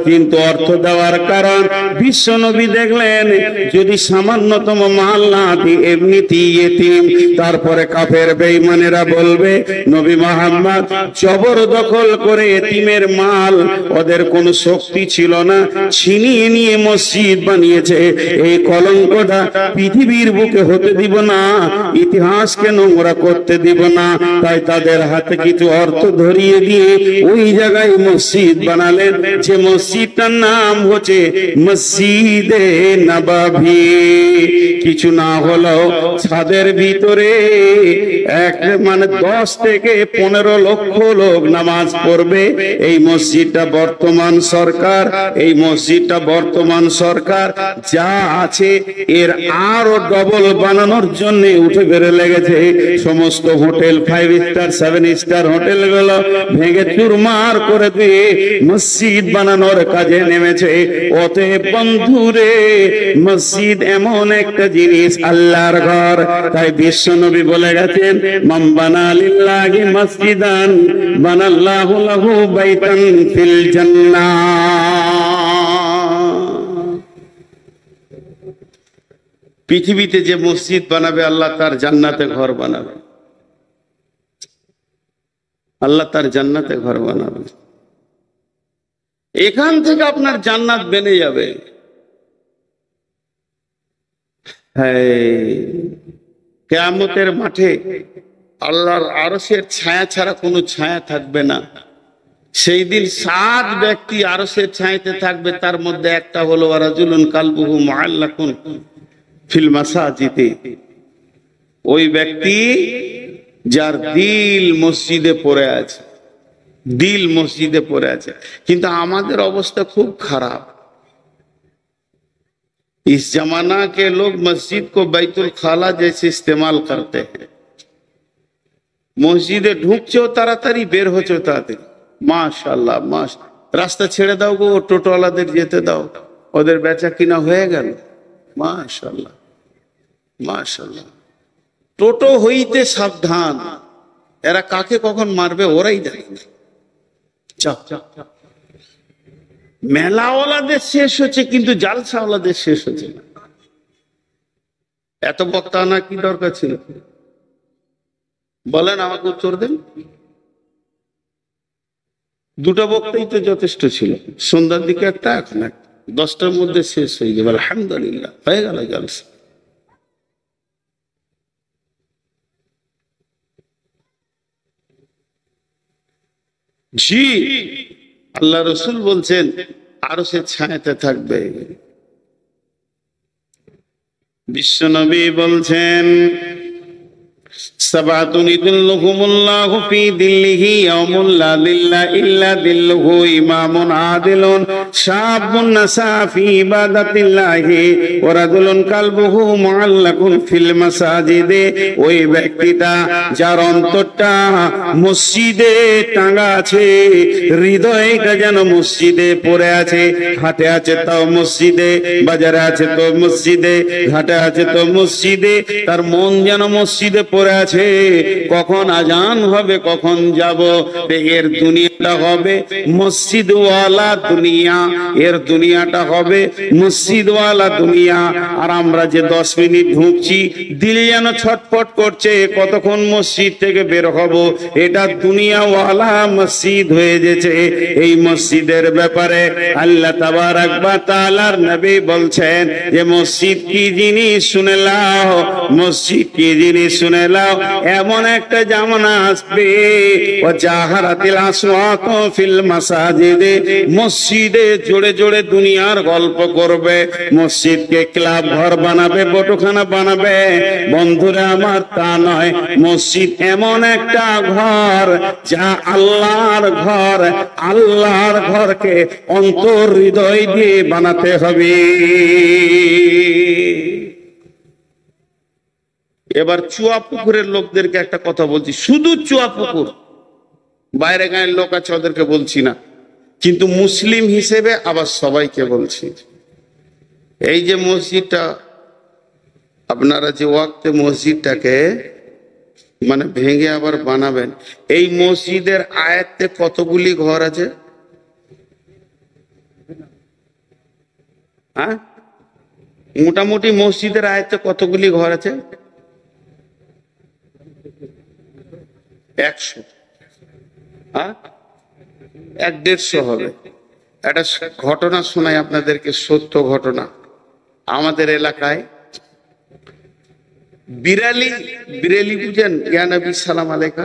কিন্তু অর্থ দেওয়ার কারণ বিশ্বনবী দেখলেন যদি সামান্যতম মাল না দিয়ে এমনিতেই এতিম, তারপরে কাফের বেঈমানেরা বলবে নবী মুহাম্মদ জবরদখল করে এতিমের মাল, ওদের কোনো শক্তি ছিল না, ছিনিয়ে নিয়ে মসজিদ বানিয়েছে। এই কলঙ্কটা পৃথিবীর বুকে হতে দিব না, ইতিহাসকে নোংরা করতে দিব না। তাই তাদের হাতে কিছু অর্থ ধরিয়ে দিয়ে ওই জায়গায় মসজিদ বানালেন, যে মসজিদটার নাম হচ্ছে মসজিদে নববী। কিছু না হলো ছাদের ভিতরে 10 থেকে 15 লক্ষ লোক নামাজ পড়বে। এই মসজিদটা বর্তমান সরকার যা আছে এর আরো ডবল বানানোর জন্য উঠে বেড়ে লেগেছে। সমস্ত হোটেল, 5 স্টার 7 স্টার হোটেল গুলো ভেঙে চুরমার করে দিয়ে মসজিদ বানানোর কাজে নেমেছে। অতএব বন্ধুরে, মসজিদ এমন একটা জিনিস, আল্লাহর ঘর। তাই বিশ্ব নবী বলে গেছেন, মান বানা লিল্লাহি মসজিদান বানাল্লাহু লাহু বাইতান ফিল জান্নাহ। পৃথিবীতে যে মসজিদ বানাবে আল্লাহ তার জান্নাতে ঘর বানাবে, আল্লাহ তার জান্নাতে ঘর বানাবে। এখান থেকে আপনার জান্নাত বেনে যাবে। কিয়ামতের মাঠে আল্লাহর আরশের ছায়া ছাড়া কোনো ছায়া থাকবে না। সেই দিন 7 ব্যক্তি আরশের ছায়াতে থাকবে, তার মধ্যে একটা হলো রাজুলুন কালবুহু মুআল্লাকুন ফিল মাসাজিদে। ওই ব্যক্তি যার দিল মসজিদে পড়ে আছে, দিল মসজিদে পড়ে আছে। কিন্তু আমাদের অবস্থা খুব খারাপ। इस जमाना के लोग मस्जिद को बैतुल खाला जैसे इस्तेमाल करते हैं। মসজিদে ঢুকছো তাড়াতাড়ি, বের হচ্ছো তাড়াতাড়ি। মাশাআল্লাহ, রাস্তা ছেড়ে দাও গো, টোটোওয়ালাদের যেতে দাও, ওদের বেচা কিনা হয়ে গেল। মাশাআল্লাহ মাশাআল্লাহ। টোটো হইতে সাবধান, এরা কাকে কখন মারবে ওরাই জানে। মেলাওয়ালাদের শেষ হচ্ছে, কিন্তু জালসাওয়ালাদের শেষ হচ্ছে না। এত বক্তা আনা কি দরকার ছিল? বলেন, আমাকে উত্তর দেন। 2টা বক্তাই তো যথেষ্ট ছিল। সন্ধ্যার দিকে একটা, এখন একটা, 10টার মধ্যে শেষ হয়ে যাবে। আলহামদুলিল্লাহ, হয়ে গেল জালসা। জি, আল্লাহ রসুল বলছেন আরশের ছায়াতে থাকবে। বিশ্বনবী বলছেন, সাবাতুন ইযিল্লুহুমুল্লাহু ফি দিল্লিহি ইয়াউমুল লা দিল্লা ইল্লা দিল্লুহু, ইমামুন আদিলুন শাবুন নাসা ফি ইবাদাতিল্লাহি ওয়া রাজুলুন কালবুহু মুআল্লাকুন ফিল মাসাজিদে। ওই ব্যক্তিটা যার অন্তরটা মসজিদে টাঙা আছে, হৃদয়টা যেন মসজিদে পড়ে আছে, হাটে আছে তাও মসজিদে, বাজারে আছে তো মসজিদে, ঘাটে আছে তো মসজিদে, তার মন যেন মসজিদে পড়ে আছে। কখন আজান হবে, কখন যাব, এর দুনিয়াটা হবে মসজিদওয়ালা দুনিয়া, এর দুনিয়াটা হবে মসজিদওয়ালা দুনিয়া। আর আমরা যে 10 মিনিট ঢুকছি, দিল যেন ছটফট করছে, কতক্ষণ মসজিদ থেকে বের হব। এটা দুনিয়াওয়ালা মসজিদ হয়ে গেছে। এই মসজিদের ব্যাপারে আল্লাহ তাবারাক ওয়া তাআলার নবী বলছেন যে মসজিদ কি জিনিস শুনে নাও, মসজিদ কি জিনিস শুনে নাও। এমন একটা জামানা আসবে, ও জাহারাতিল আসওয়াত ফিল মাসাজিদে, মসজিদে জোরে জোরে দুনিয়ার গল্প করবে, মসজিদকে ক্লাব ঘর বানাবে, বটখানা বানাবে। বন্ধুরা আমার, তা নয়। মসজিদ এমন একটা ঘর যা আল্লাহর ঘর। আল্লাহর ঘরকে অন্তর হৃদয় দিয়ে বানাতে হবে। এবার চুয়াপুকুরের লোকদেরকে একটা কথা বলছি, শুধু চুয়াপুকুর, বাইরে গায়ের লোক আছে ওদেরকে বলছি না, কিন্তু মুসলিম হিসেবে আবার সবাইকে বলছি। এই যে মসজিদটা আপনারা যে ওয়াক্তে মসজিদটাকে মানে ভেঙে আবার বানাবেন, এই মসজিদের আয়াতে কতগুলি ঘর আছে? হ্যাঁ, মোটামুটি মসজিদের আয়াতে কতগুলি ঘর আছে? 100, হ্যাঁ 150 হবে। একটা ঘটনা শোনাই আপনাদেরকে, সত্য ঘটনা। আমাদের এলাকায় বিরালি বুঝেন, ইয়া নবী সালাম আলাইকা,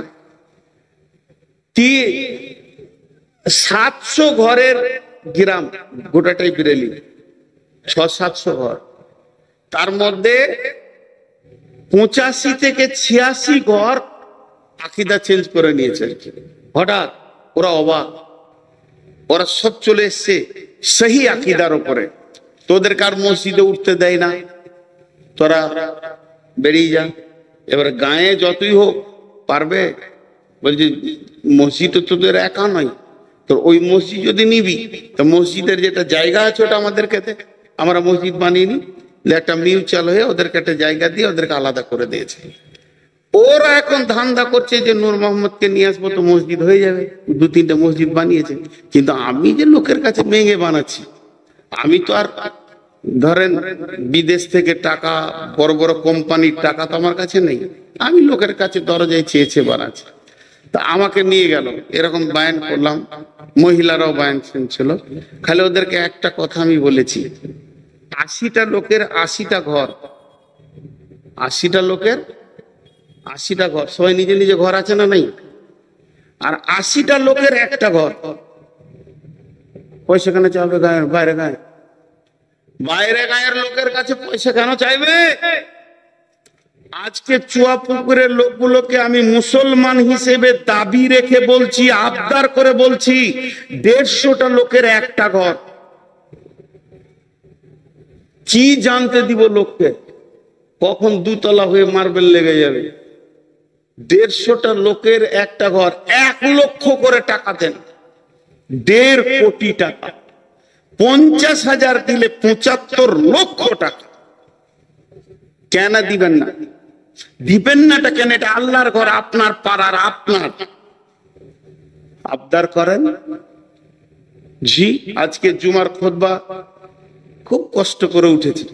700 ঘরের গ্রাম, গোটাটাই বিরালি, 600-700 ঘর। তার মধ্যে 85 থেকে 86 ঘর আকীদা চেঞ্জ করে নিয়েছে। হঠাৎ ওরা অবাক, ওরা সব চলে এসছে সহি আকীদার উপরে। তোদের কার মসজিদে উঠতে দেয় না, তোরা বেরিয়ে যা। এবার গায়ে যতই হোক পারবে, বলছি মসজিদ তো তোদের একা নয়, তো ওই মসজিদ যদি নিবি তো মসজিদের যেটা জায়গা আছে ওটা আমাদেরকে দে, আমরা মসজিদ বানিয়ে নি, একটা মিউচুয়াল হয়ে ওদেরকে একটা জায়গা দিয়ে ওদেরকে আলাদা করে দিয়েছে। ওরা এখন ধান্দা করছে যে নূর মোহাম্মদকে নিয়ে আসবো তো মসজিদ হয়ে যাবে, 2-3টে মসজিদ বানিয়েছে। কিন্তু আমি যে লোকের কাছে ভেঙে বানাচ্ছি, আমি তো আর ধরেন বিদেশ থেকে টাকা, বড় বড় কোম্পানির টাকা তো আমার কাছে নেই, আমি লোকের কাছে দরজায় চেয়েছে বানাচ্ছি। তা আমাকে নিয়ে গেল, এরকম বায়ান করলাম, মহিলারাও বায়ান শুনছিল। খালি ওদেরকে একটা কথা আমি বলেছি, 80টা লোকের 80টা ঘর, 80টা লোকের 80টা ঘর, সবাই নিজে নিজে ঘর আছে না নাই? আর 80টা লোকের একটা ঘর, পয়সা কেন চাইবে গায়ের বাইরে গায়ে? বাইরে গায়ের লোকের কাছে পয়সা কেন চাইবে? আজকে চুয়াপুকুরের লোকগুলোকে আমি মুসলমান হিসেবে দাবি রেখে বলছি, আবদার করে বলছি, 150টা লোকের একটা ঘর। কি জানতে দিব লোককে, কখন 2 তলা হয়ে মার্বেল লেগে যাবে? 150টা লোকের একটা ঘর, 1 লক্ষ করে টাকা দেন, 1.5 কোটি টাকা, 50,000 দিলে 75 লক্ষ টাকা। কেন দিবেন না? দিবেন নাটা কেন? এটা আল্লাহর ঘর, আপনার পাড়ার, আপনার। আবদার করেন। জি, আজকে জুমার খুতবা খুব কষ্ট করে উঠেছে।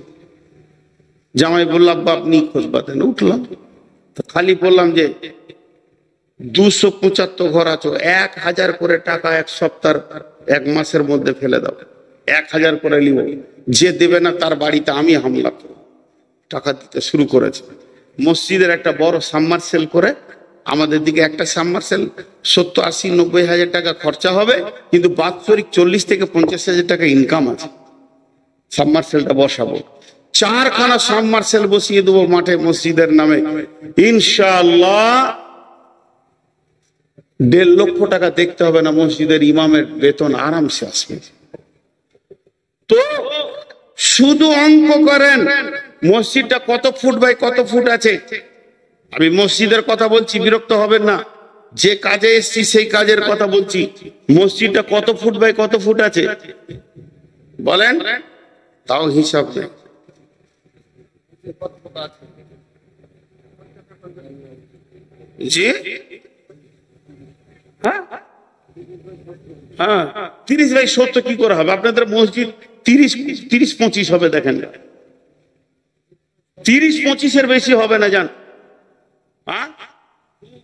জামাই বলল আব্বা আপনি খুতবা দেন, উঠলাম তো খালি বললাম যে 275 ঘর আছে, 1000 করে টাকা 1 সপ্তাহ 1 মাসের মধ্যে ফেলে দাও, 1000 করে নিব, যে দেবে না তার বাড়িতে আমি হামলা করব। টাকা দিতে শুরু করেছে। মসজিদের একটা বড় সাবমার্সেল করে, আমাদের দিকে একটা সাবমার্সেল 70, 80, 90 হাজার টাকা খরচা হবে, কিন্তু বাৎসরিক 40 থেকে 50 হাজার টাকা ইনকাম আছে। সাবমার্সেলটা বসাবো, 4খানা সাবমার্সেল বসিয়ে দেবো মাঠে মসজিদের নামে, ইনশাআল্লাহ 1.5 লক্ষ টাকা দেখতে হবে না, মসজিদের ইমামের বেতন আরামসে আসবে। তো শুধু অঙ্ক করেন, মসজিদটা কত ফুট বাই কত ফুট আছে। আমি মসজিদের কথা বলছি, বিরক্ত হবেন না, যে কাজে এসছি সেই কাজের কথা বলছি। মসজিদটা কত ফুট বাই কত ফুট আছে বলেন, তাও হিসাব নেই। জি হ্যাঁ, 30 বাই 70 কি করে হবে? আপনাদের মসজিদ 30-25 হবে, দেখেন 30-25-এর বেশি হবে না, জান।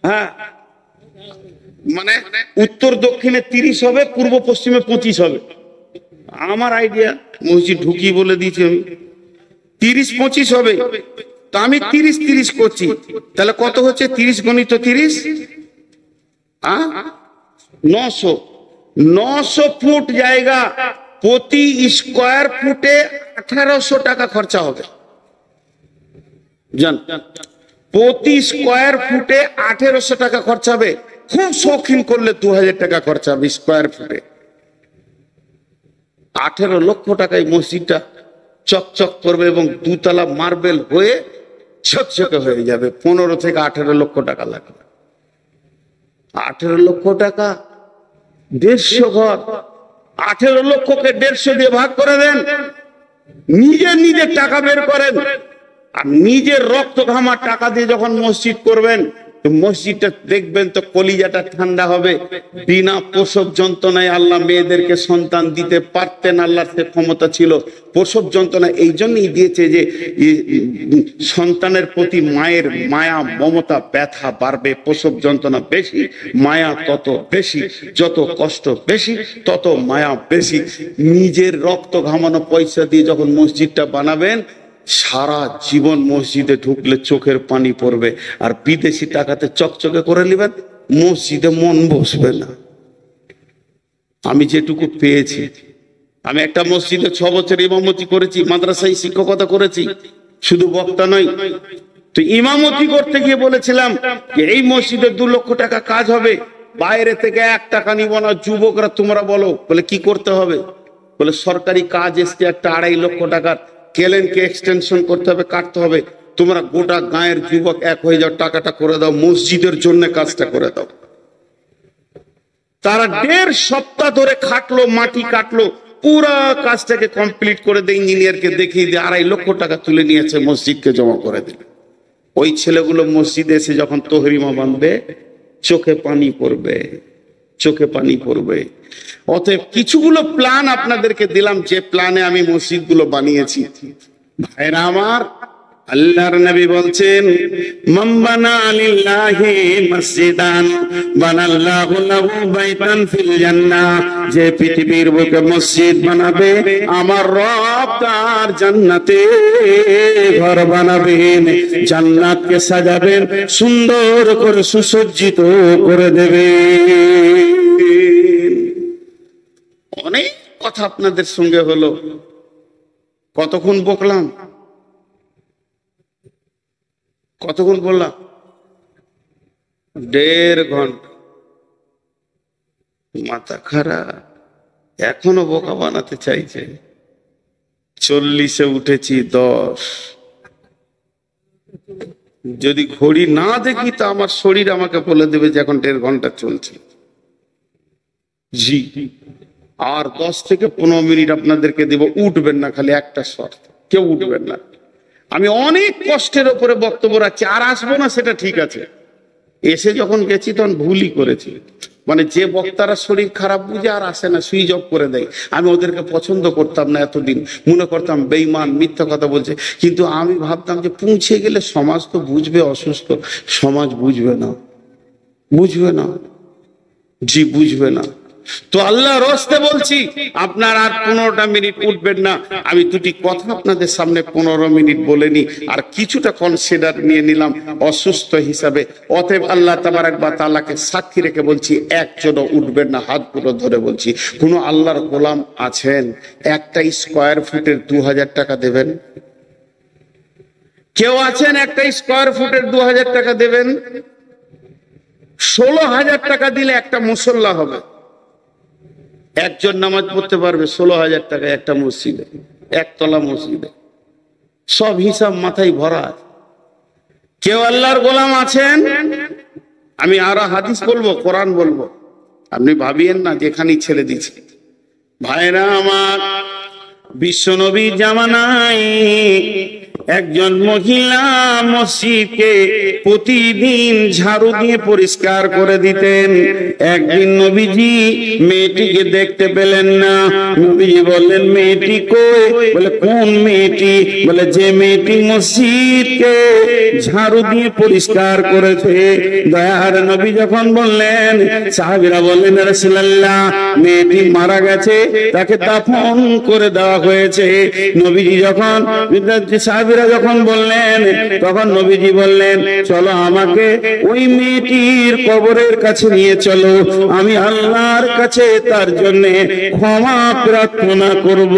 হ্যাঁ, মানে উত্তর দক্ষিণে 30 হবে, পূর্ব পশ্চিমে 25 হবে। আমার আইডিয়া, মসজিদ ঢুকিয়ে বলে দিয়েছি আমি, 30-25 হবে। তো আমি 30-30 করছি, তাহলে কত হচ্ছে? 30 × 30, 900 ফুট জায়গা, প্রতি স্কয়ার ফুটে 1800 টাকা খরচা হবে। জান, প্রতি স্কয়ার ফুটে 1800 টাকা খরচা হবে। খুব শৌখিন করলে 2000 টাকা খরচা হবে স্কয়ার ফুটে। 18 লক্ষ টাকায় মসজিদটা চকচক করবে এবং 2 তলা মার্বেল হয়ে ঝকঝকে হয়ে যাবে। 15 থেকে 18 লক্ষ টাকা লাগবে। 18 লক্ষ টাকা, 150 ঘর। 18 লক্ষকে 150 দিয়ে ভাগ করে দেন, নিজের টাকা বের করেন, আর নিজের রক্ত ঘামার টাকা দিয়ে যখন মসজিদ করবেন, তো মসজিদটা দেখবেন তো কলিজাটা ঠান্ডা হবে। বিনা প্রসব যন্ত্রণায় আল্লাহ মেয়েদেরকে সন্তান দিতে পারতেন, আল্লাহর সে ক্ষমতা ছিল। প্রসব যন্ত্রণা এই জন্যই দিয়েছে যে সন্তানের প্রতি মায়ের মায়া মমতা ব্যথা বাড়বে। প্রসব যন্ত্রণা বেশি, মায়া তত বেশি, যত কষ্ট বেশি তত মায়া বেশি। নিজের রক্ত ঘামানো পয়সা দিয়ে যখন মসজিদটা বানাবেন, সারা জীবন মসজিদে ঢুকলে চোখের পানি পড়বে। আর বিদেশি টাকাতে চকচকে করে নেবেন, মসজিদে মন বসবে না। আমি যেটুকু পেয়েছি, আমি একটা মসজিদে 6 বছর ইমামতি করেছি, মাদ্রাসায় শিক্ষকতা করেছি, শুধু বক্তা নয়। তো ইমামতি করতে গিয়ে বলেছিলাম যে এই মসজিদে 2 লক্ষ টাকা কাজ হবে, বাইরে থেকে 1 টাকা নিব না। যুবকরা তোমরা বলো, বলে কি করতে হবে? বলে সরকারি কাজ এসছে একটা 2.5 লক্ষ টাকার, কেলেনকে এক্সটেনশন করতে হবে, কাটতে হবে। তোমরা গোটা গায়ের যুবক এক হয়ে যাও, টাকাটা করে দাও, মসজিদের জন্য কাজটা করে দাও। তারা 1.5 সপ্তাহ ধরে খাটলো, মাটি কাটলো, পুরা কাজটাকে কমপ্লিট করে দিয়ে ইঞ্জিনিয়ারকে দেখিয়ে দিয়ে 2.5 লক্ষ টাকা তুলে নিয়েছে, মসজিদকে জমা করে দিল। ওই ছেলেগুলো মসজিদে এসে যখন তহরিমা বাঁধবে, চোখে পানি পড়বে, চোখে পানি পড়বে। অতএব কিছুগুলো প্ল্যান আপনাদেরকে দিলাম, যে প্ল্যানে আমি মসজিদগুলো বানিয়েছি। ভাইরা আমার, আল্লাহর নবী বলছেন, মান বানা লিল্লাহি মসজিদান বানাল্লাহু লাহু বাইতান ফিল জান্নাহ, যে পৃথিবীর বুকে মসজিদ বানাবে, আমার রব তার জান্নাতে ঘর বানাবেন, জান্নাতকে সাজাবেন, সুন্দর করে সুসজ্জিত করে দেবেন। অনেক কথা আপনাদের সঙ্গে হলো, কতক্ষণ বকলাম, কতক্ষণ বললাম? 1.5 ঘন্টা। মাথা খারাপ, এখনো বোকা বানাতে চাইছে। 40-এ উঠেছি 10। যদি ঘড়ি না দেখি তা আমার শরীর আমাকে বলে দেবে যে এখন 1.5 ঘন্টা চলছে। জি, আর 10 থেকে 15 মিনিট আপনাদেরকে দেব। উঠবেন না, খালি একটা শর্ত, কেউ উঠবেন না। আমি অনেক কষ্টের উপরে বক্তব্য রাখছি, আর আসবো না সেটা ঠিক আছে। এসে যখন গেছি তখন ভুলই করেছি, মানে যে বক্তারা শরীর খারাপ বুঝে আর আসে না, সুইচ অফ করে দেয়। আমি ওদেরকে পছন্দ করতাম না এতদিন, মনে করতাম বেঈমান, মিথ্যা কথা বলছে। কিন্তু আমি ভাবতাম যে পৌঁছে গেলে সমাজ তো বুঝবে অসুস্থ, সমাজ বুঝবে না, বুঝবে না, জি বুঝবে না। তো আল্লাহ রস্তে বলছি, আপনার আর 15টা মিনিট উঠবেন না। আমি দুটি কথা আপনাদের সামনে 15 মিনিট বলে নি, আর কিছুটা কনসিডার নিয়ে নিলাম অসুস্থ হিসাবে। অতএব আল্লাহ তাবারক ওয়া তাআলাকে সাক্ষী রেখে বলছি, একজনও উঠবেন না। হাত পুরো ধরে বলছি, কোন আল্লাহর গোলাম আছেন একটা স্কয়ার ফুটের 2000 টাকা দেবেন? কেউ আছেন একটা স্কয়ার ফুটের 2000 টাকা দেবেন? 16,000 টাকা দিলে একটা মুসল্লা হবে, একজন নামাজ পড়তে পারবে। 16,000 টাকা একটা মসজিদে, একতলা মসজিদে। সব হিসাব মাথায় ভরা। কেউ আল্লাহর গোলাম আছেন? আমি আরো হাদিস বলবো, কোরআন বলবো, আপনি ভাবিয়েন না যেখানেই ছেড়ে দিচ্ছি। ভাইরা আমার, বিশ্বনবীর জামানায় একজন মহিলা মসজিদকে প্রতিদিন ঝাড়ু দিয়ে পরিষ্কার করে দিতেন। একদিন নবীজি মেয়েটিকে দেখতে পেলেন না। নবীজি বললেন, মেয়েটি কই? বলে, কোন মেয়েটি? বলে, যে মেয়েটি মসজিদকে ঝাড়ু দিয়ে পরিষ্কার করেছে। দয়ার নবী যখন বললেন, সাহাবীরা বললেন, রাসূলুল্লাহ, মেয়েটি মারা গেছে, তাকে দাফন করে দেওয়া হয়েছে। নবীজি যখন সাহাবীরা যখন বললেন, তখন নবীজি বললেন, চলো আমাকে ওই মেয়েটির কবরের কাছে নিয়ে চলো, আমি আল্লাহর কাছে তার জন্য ক্ষমা প্রার্থনা করব।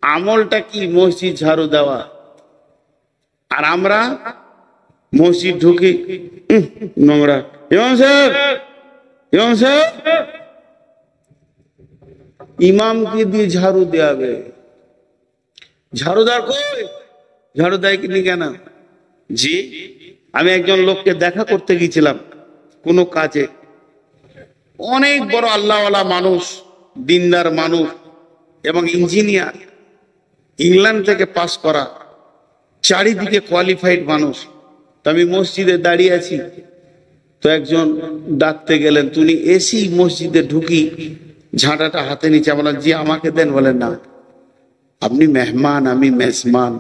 আমলটা কি? মসজিদ ঝাড়ু দেওয়া। আর আমরা মসজিদ ঢুকি, নোংরা। ইমাম সাহেব, ইমাম সাহেব, ইমামকে দিয়ে ঝাড়ু দেওয়াবে। ঝাড়ুদার কই? ঝাড়ু দেয় কিনি কেন? জি, আমি একজন লোককে দেখা করতে গিয়েছিলাম কোনো কাজে। অনেক বড় আল্লাহওয়ালা মানুষ, দিনদার মানুষ এবং ইঞ্জিনিয়ার, ইংল্যান্ড থেকে পাস করা, চারিদিকে কোয়ালিফাইড মানুষ। তো আমি মসজিদে দাঁড়িয়ে আছি, তো একজন ডাকতে গেলেন, তুমি এসি মসজিদে ঢুকি ঝাঁটাটা হাতে নিচে। বললাম, জি আমাকে দেন। বলেন, না, আপনি মেহমান, আমি মেজমান।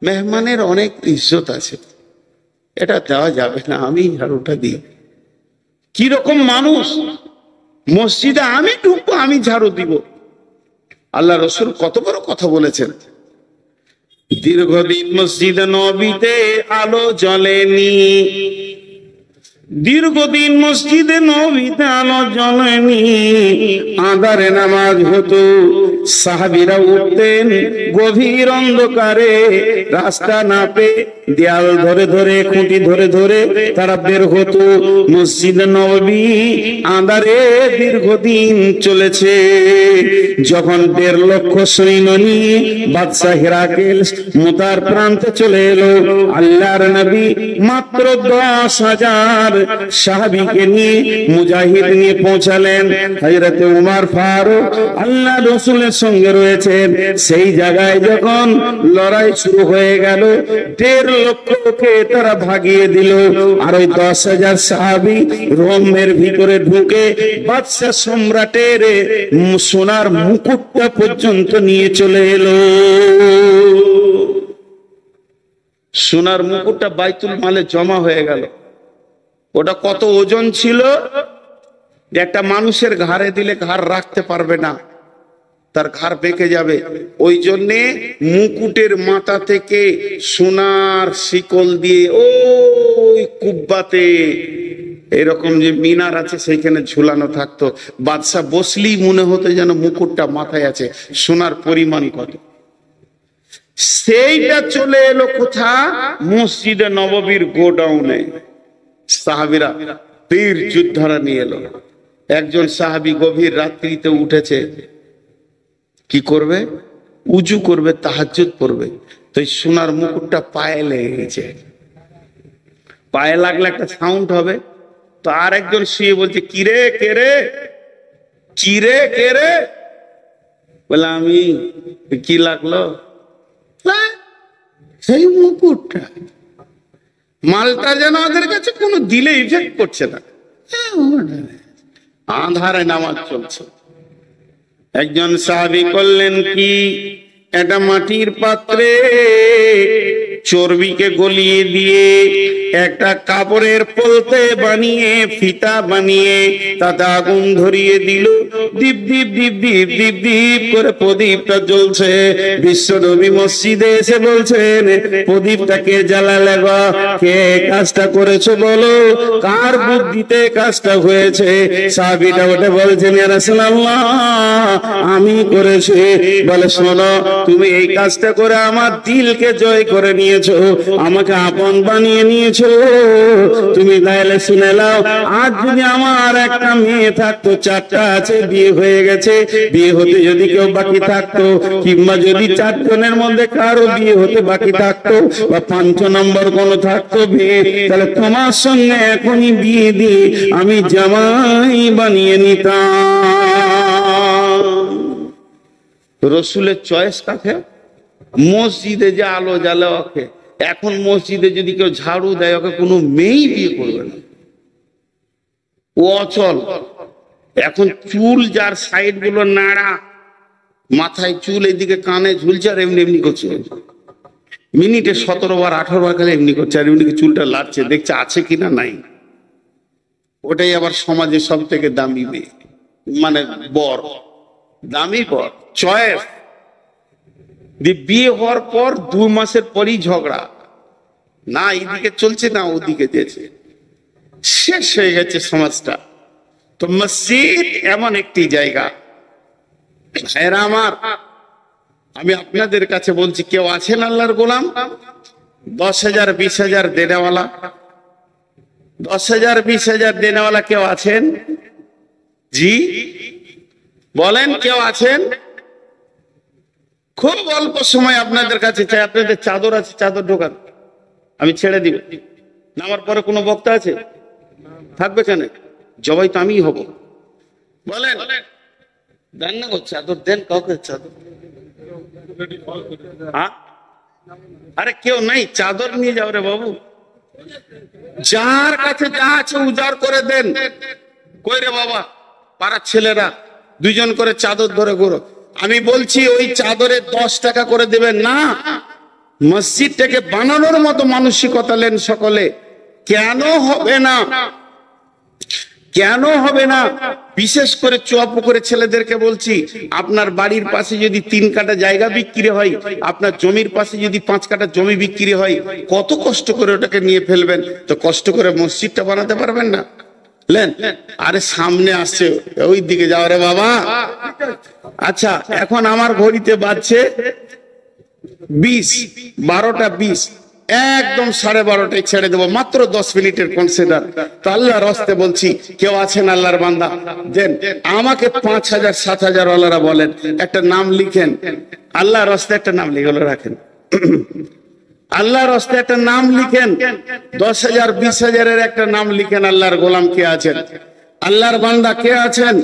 মেহমানের অনেক ইজ্জত আছে, এটা দেওয়া যাবে না, আমি ঝাড়ুটা দিই। কিরকম মানুষ! মসজিদে আমি ঢুকবো, আমি ঝাড়ু দিব। আল্লাহ রসুল কত বড় কথা বলেছেন। দীর্ঘদিন মসজিদে নববীতে আলো জ্বলেনি, দীর্ঘদিন মসজিদে নববীতে আলো জ্বলেনি। আঁধারে নামাজ হতো, সাহাবীরা উঠতেন গভীর অন্ধকারে, রাস্তা না পেয়ে দেয়াল ধরে ধরে, খুঁটি ধরে ধরে তারা বের হতো। মসজিদে নববী আঁধারে দীর্ঘদিন চলেছে। যখন 1.5 লক্ষ সৈন্য নিয়ে বাদশা হিরাকেল মুতার প্রান্তে চলে এলো, আল্লাহর নবী মাত্র 10,000 সাহাবীকে নিয়ে, মুজাহিদ নিয়ে পৌঁছালেন। হযরত উমর ফারুক আল্লাহ রাসূলের সঙ্গে রয়েছেন। সেই জায়গায় যখন লড়াই শুরু হয়ে গেল, 1.5 লক্ষকে তারা ভাগিয়ে দিল। আর ওই 10,000 সাহাবী রোমের ভিতরে ঢুকে বাদশা সম্রাটের সোনার মুকুটটা পর্যন্ত নিয়ে চলে এলো। সোনার মুকুটটা বাইতুল মালে জমা হয়ে গেল। ওটা কত ওজন ছিল, যে একটা মানুষের ঘাড়ে দিলে ঘাড় রাখতে পারবে না, তার ঘাড় বেঁকে যাবে। ওই জন্যে মুকুটের মাথা থেকে সোনার শিকল দিয়ে ওই কুব্বাতে এরকম যে মিনার আছে সেইখানে ঝুলানো থাকতো। বাদশা বসলেই মনে হতো যেন মুকুটটা মাথায় আছে। সোনার পরিমাণ কত! সেইটা চলে এলো কোথা? মসজিদে নববীর গোডাউনে। সাহাবীরা বীর যোদ্ধারা নিয়ে এলো। একজন সাহাবী গভীর রাত্রিতে উঠেছে, কি করবে? উজু করবে, তাহাজ্জুদ পড়বে। তো এই সোনার মুকুটটা পায়ে লেগে গেছে। পায়ে লাগলে একটা সাউন্ড হবে। তো আর একজন শুয়ে বলছে, কিরে কে রে, কিরে কে রে? বলে আমি। কি লাগলো? সেই মুকুটটা। মালটা যেন ওদের কাছে কোনো দিলে ইফেক্ট করছে না। আঁধারে নামাজ চলছে। একজন সাহাবী করলেন কি, একটা মাটির পাত্রে চর্বিকে গলিয়ে দিয়ে একটা কাপড়ের পলতে বানিয়ে, ফিতা বানিয়ে তাতে আগুন ধরিয়ে দিল। দীপ দীপ দীপ দীপ দীপ দীপ করে প্রদীপটা জ্বলছে। বিশ্বনবী মসজিদে এসে বলছেন, প্রদীপটাকে জ্বালালে গো, কে কাজটা করেছো বলো, কার বুদ্ধিতে কাজটা হয়েছে? সাহাবীটা ওটা বলছেন, ইয়া রাসূলুল্লাহ আমি করেছি। বলে শোনো, তুমি এই কাজটা করে আমার দিলকে জয় করে নিয়েছো, আমাকে আপন বানিয়ে নিয়েছো। তুমি তাহলে শুনে নাও, আজ যদি আমার একটা মেয়ে থাকতো, 4টা আছে, বিয়ে হয়ে গেছে, বিয়ে হতে যদি কেউ বাকি থাকতো, কিংবা যদি 4 জনের মধ্যে কারো বিয়ে হতে বাকি থাকতো, বা 5 নম্বর কোনো থাকতো বিয়ে, তাহলে তোমার সঙ্গে এখনই বিয়ে দিয়ে আমি জামাই বানিয়ে নিতাম। রসুলের চয়েস কাকে? মসজিদে যে আলো জ্বালা ওকে। এখন মসজিদে যদি কেউ ঝাড়ু দেয়, ওকে কোনো মেয়েই বিয়ে করবে না, ও অচল। এখন চুল যার সাইড গুলো নাড়া, মাথায় চুল এদিকে কানে ঝুলছে, আর এমনি এমনি করছে, মিনিটে 17 বার 18 বার খালি এমনি করছে, আর এমনি চুলটা লাড়ছে, দেখছে আছে কিনা নাই। ওটাই আবার সমাজে সব থেকে দামি মেয়ে, মানে বর, দামি বর, চয়েস। বিয়ে হওয়ার পর 2 মাসের পরই ঝগড়া, না এদিকে চলছে না ওদিকে যেছে, শেষ হয়ে গেছে সমাজটা। তো মসজিদ এমন একটি জায়গা, ভাইরা আমার, আমি আপনাদের কাছে বলছি, কেউ আছেন আল্লাহর গোলাম 10,000 20,000 দেনেওয়ালা? 10,000 20,000 দেনেওয়ালা কেউ আছেন? জি বলেন, কেউ আছেন? খুব অল্প সময় আপনাদের কাছে চাই। আপনাদের চাদর আছে, চাদর ঢোকান, আমি ছেড়ে দিব। নামার পরে কোনো বক্তা আছে? থাকবে কেন? জবাই তো আমিই হব। বলেন, দেন না গো চাদর, দেন কাউকে চাদর। আরে কেউ নাই, চাদর নিয়ে যাও রে বাবু। যার কাছে যা আছে উজাড় করে দেন। কই রে বাবা, পাড়ার ছেলেরা 2 জন করে চাদর ধরে ঘোরো। আমি বলছি ওই চাদরে 10 টাকা করে দেবেন না, মসজিদটাকে বানানোর মতো মানসিকতা নেন সকলে। কেন হবে না? কেন হবে না? বিশেষ করে চুয়াপুকুরের ছেলেদেরকে বলছি, আপনার বাড়ির পাশে যদি 3 কাঠা জায়গা বিক্রি হয়, আপনার জমির পাশে যদি 5 কাঠা জমি বিক্রি হয়, কত কষ্ট করে ওটাকে নিয়ে ফেলবেন। তো কষ্ট করে মসজিদটা বানাতে পারবেন না? লেন, আরে সামনে আসছে, ওই দিকে যাও রে বাবা। আচ্ছা, এখন আমার ঘড়িতে বাজছে 20, 12টা 20, একদম 12:30 ছেড়ে দেবো, মাত্র 10 মিনিটের কনসিডার। তো আল্লাহর রাস্তে বলছি, কেউ আছেন আল্লাহর বান্দা? দেন আমাকে 5000 7000 ওয়ালারা বলেন, একটা নাম লিখেন, আল্লাহর রাস্তে একটা নাম লিখে রাখেন। আল্লাহর রাস্তে একটা নাম লিখেন, 10,000 20,000-এর একটা নাম লিখেন। আল্লাহর গোলাম কে আছেন, আল্লাহর বান্দা কে আছেন,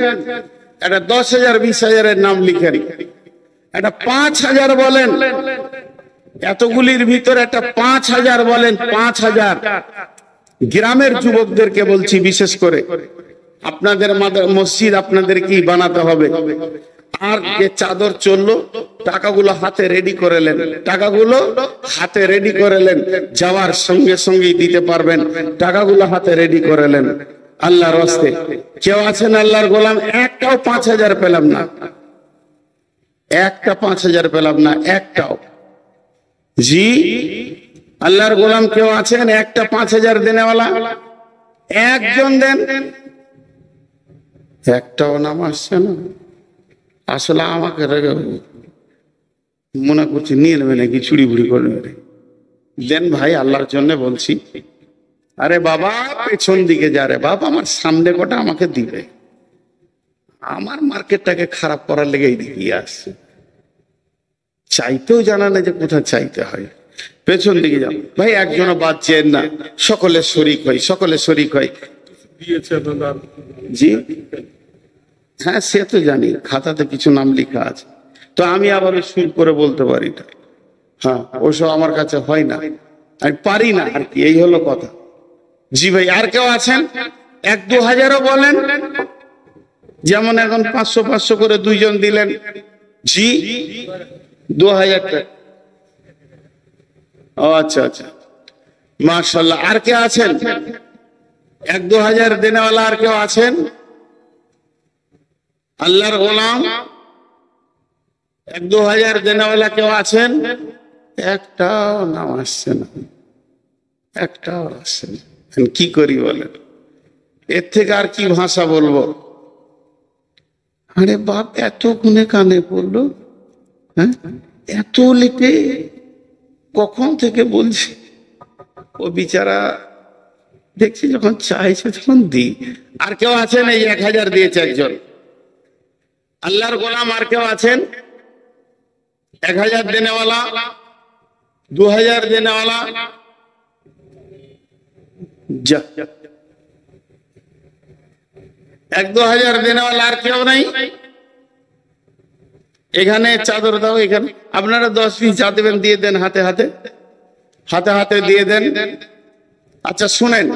একটা 10,000 20,000-এর নাম লিখেন। একটা 5000 বলেন, এতগুলির ভিতরে একটা 5000 বলেন। 5000 গ্রামের যুবকদেরকে বলছি, বিশেষ করে আপনাদের মসজিদ আপনাদের কি বানাতে হবে। আর যে চাদর চললো, টাকাগুলো হাতে রেডি করে নেন, টাকাগুলো হাতে রেডি করে নেন, যাওয়ার সঙ্গে সঙ্গেই দিতে পারবেন। টাকাগুলো হাতে রেডি করে নেন। আল্লাহর রাস্তে কেউ আছেন আল্লাহর গোলাম? একটাও 5000 পেলাম না, একটা 5000 পেলাম না, একটাও। জি, আল্লাহর গোলাম কেউ আছেন একটা 5000 দেনেওয়ালা? একজন দেন। একটাও নাম আসছে না। আসলে আমাকে মনে করছি নিয়ে নেবে নাকি, চুরি বুড়ি করে নেবে। দেন ভাই, আল্লাহর জন্য বলছি। আরে বাবা, পেছন দিকে যা রে বাবা, আমার সামনে কটা আমাকে দিবে। আমার মার্কেটটাকে খারাপ করার লেগে এইদিকে আসছে, চাইতেও জানা না যে কোথায় চাইতে হয়। পেছন দিকে যাও ভাই, একজনও বাদ চেন না, সকলে শরিক হয়, সকলে শরিক হয়। জি হ্যাঁ, সে তো জানি, খাতাতে কিছু নাম লেখা আছে। তো আমি আবার সুর করে বলতে পারি না। হ্যাঁ, ওসব আমার কাছে হয় না, আমি পারি না আর কি, এই হলো কথা। জি ভাই, আর কেউ আছেন? 1-2 বলেন। যেমন এখন 500 করে দুইজন দিলেন। জি, 2000 টাকা। ও আচ্ছা আচ্ছা, মাশাআল্লাহ। আর কে আছেন 1-2 দেনেওয়ালা? আর কেউ আছেন আল্লাহর গোলাম 1-2 দেনেওয়ালা? কেউ আছেন? একটাও নাম আসছে না, একটাও আসছে না। কি করি বলেন? এর থেকে আর কি ভাষা বলবো? আরে বাপ, এত গুনে কানে পড়লো, হ্যাঁ, এত লিটে কখন থেকে বলছি। ও বিচারা দেখছি যখন চাইছে তখন দিই। আর কেউ আছেন? এই 1000 দিয়েছে একজন আল্লাহর গোলাম। আর কেউ আছেন 1000 দেনেওয়ালা, 2000 দেনেওয়ালা? যা, 1-2 দেনেওয়ালা আর কেউ নাই? এখানে চাদর দাও, এখানে আপনারা 10 পিস যা দেবেন দিয়ে দেন, হাতে হাতে, হাতে হাতে দিয়ে দেন। আচ্ছা শুনেন,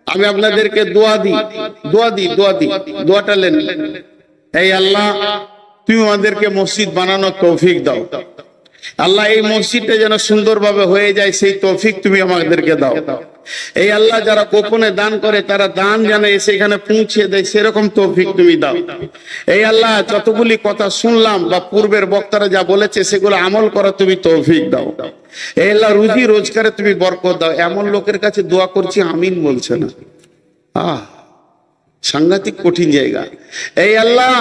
আমি আপনাদেরকে দোয়া দিই, দোয়াটা নেন। এই আল্লাহ, তুমি আমাদেরকে মসজিদ বানানোর তৌফিক দাও। আল্লাহ, এই মসজিদটা যেন সুন্দরভাবে হয়ে যায়, সেই তৌফিক তুমি আমাদেরকে দাও। এই আল্লাহ, যারা গোপনে দান করে তারা দান যেন এসে এখানে পৌঁছে দেয়, সেরকম তৌফিক তুমি দাও। এই আল্লাহ, যতগুলি কথা শুনলাম বা পূর্বের বক্তারা যা বলেছে সেগুলো আমল করা তুমি তৌফিক দাও। এই আল্লাহ, রুজি রোজগারে তুমি বরকত দাও। এমন লোকের কাছে দোয়া করছি, আমিন বলছে না। সাংঘাতিক কঠিন জায়গা। এই আল্লাহ,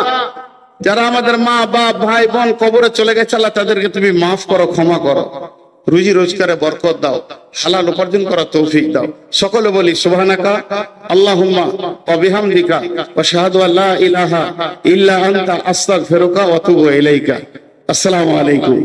যারা আমাদের মা বাপ ভাই বোন কবরে চলে গেছে, আল্লাহ তাদেরকে তুমি মাফ করো, ক্ষমা করো, রুজি রোজগারে বরকত দাও, হালাল উপার্জন করার তৌফিক দাও। সকলে বলি সুবহানাকা আল্লাহুম্মা ওয়া বিহামদিকা ওয়া আশহাদু আল্লা ইলাহা ইল্লা আনতা আস্তাগফিরুকা ওয়া আতুবু ইলাইকা। আসসালামু আলাইকুম।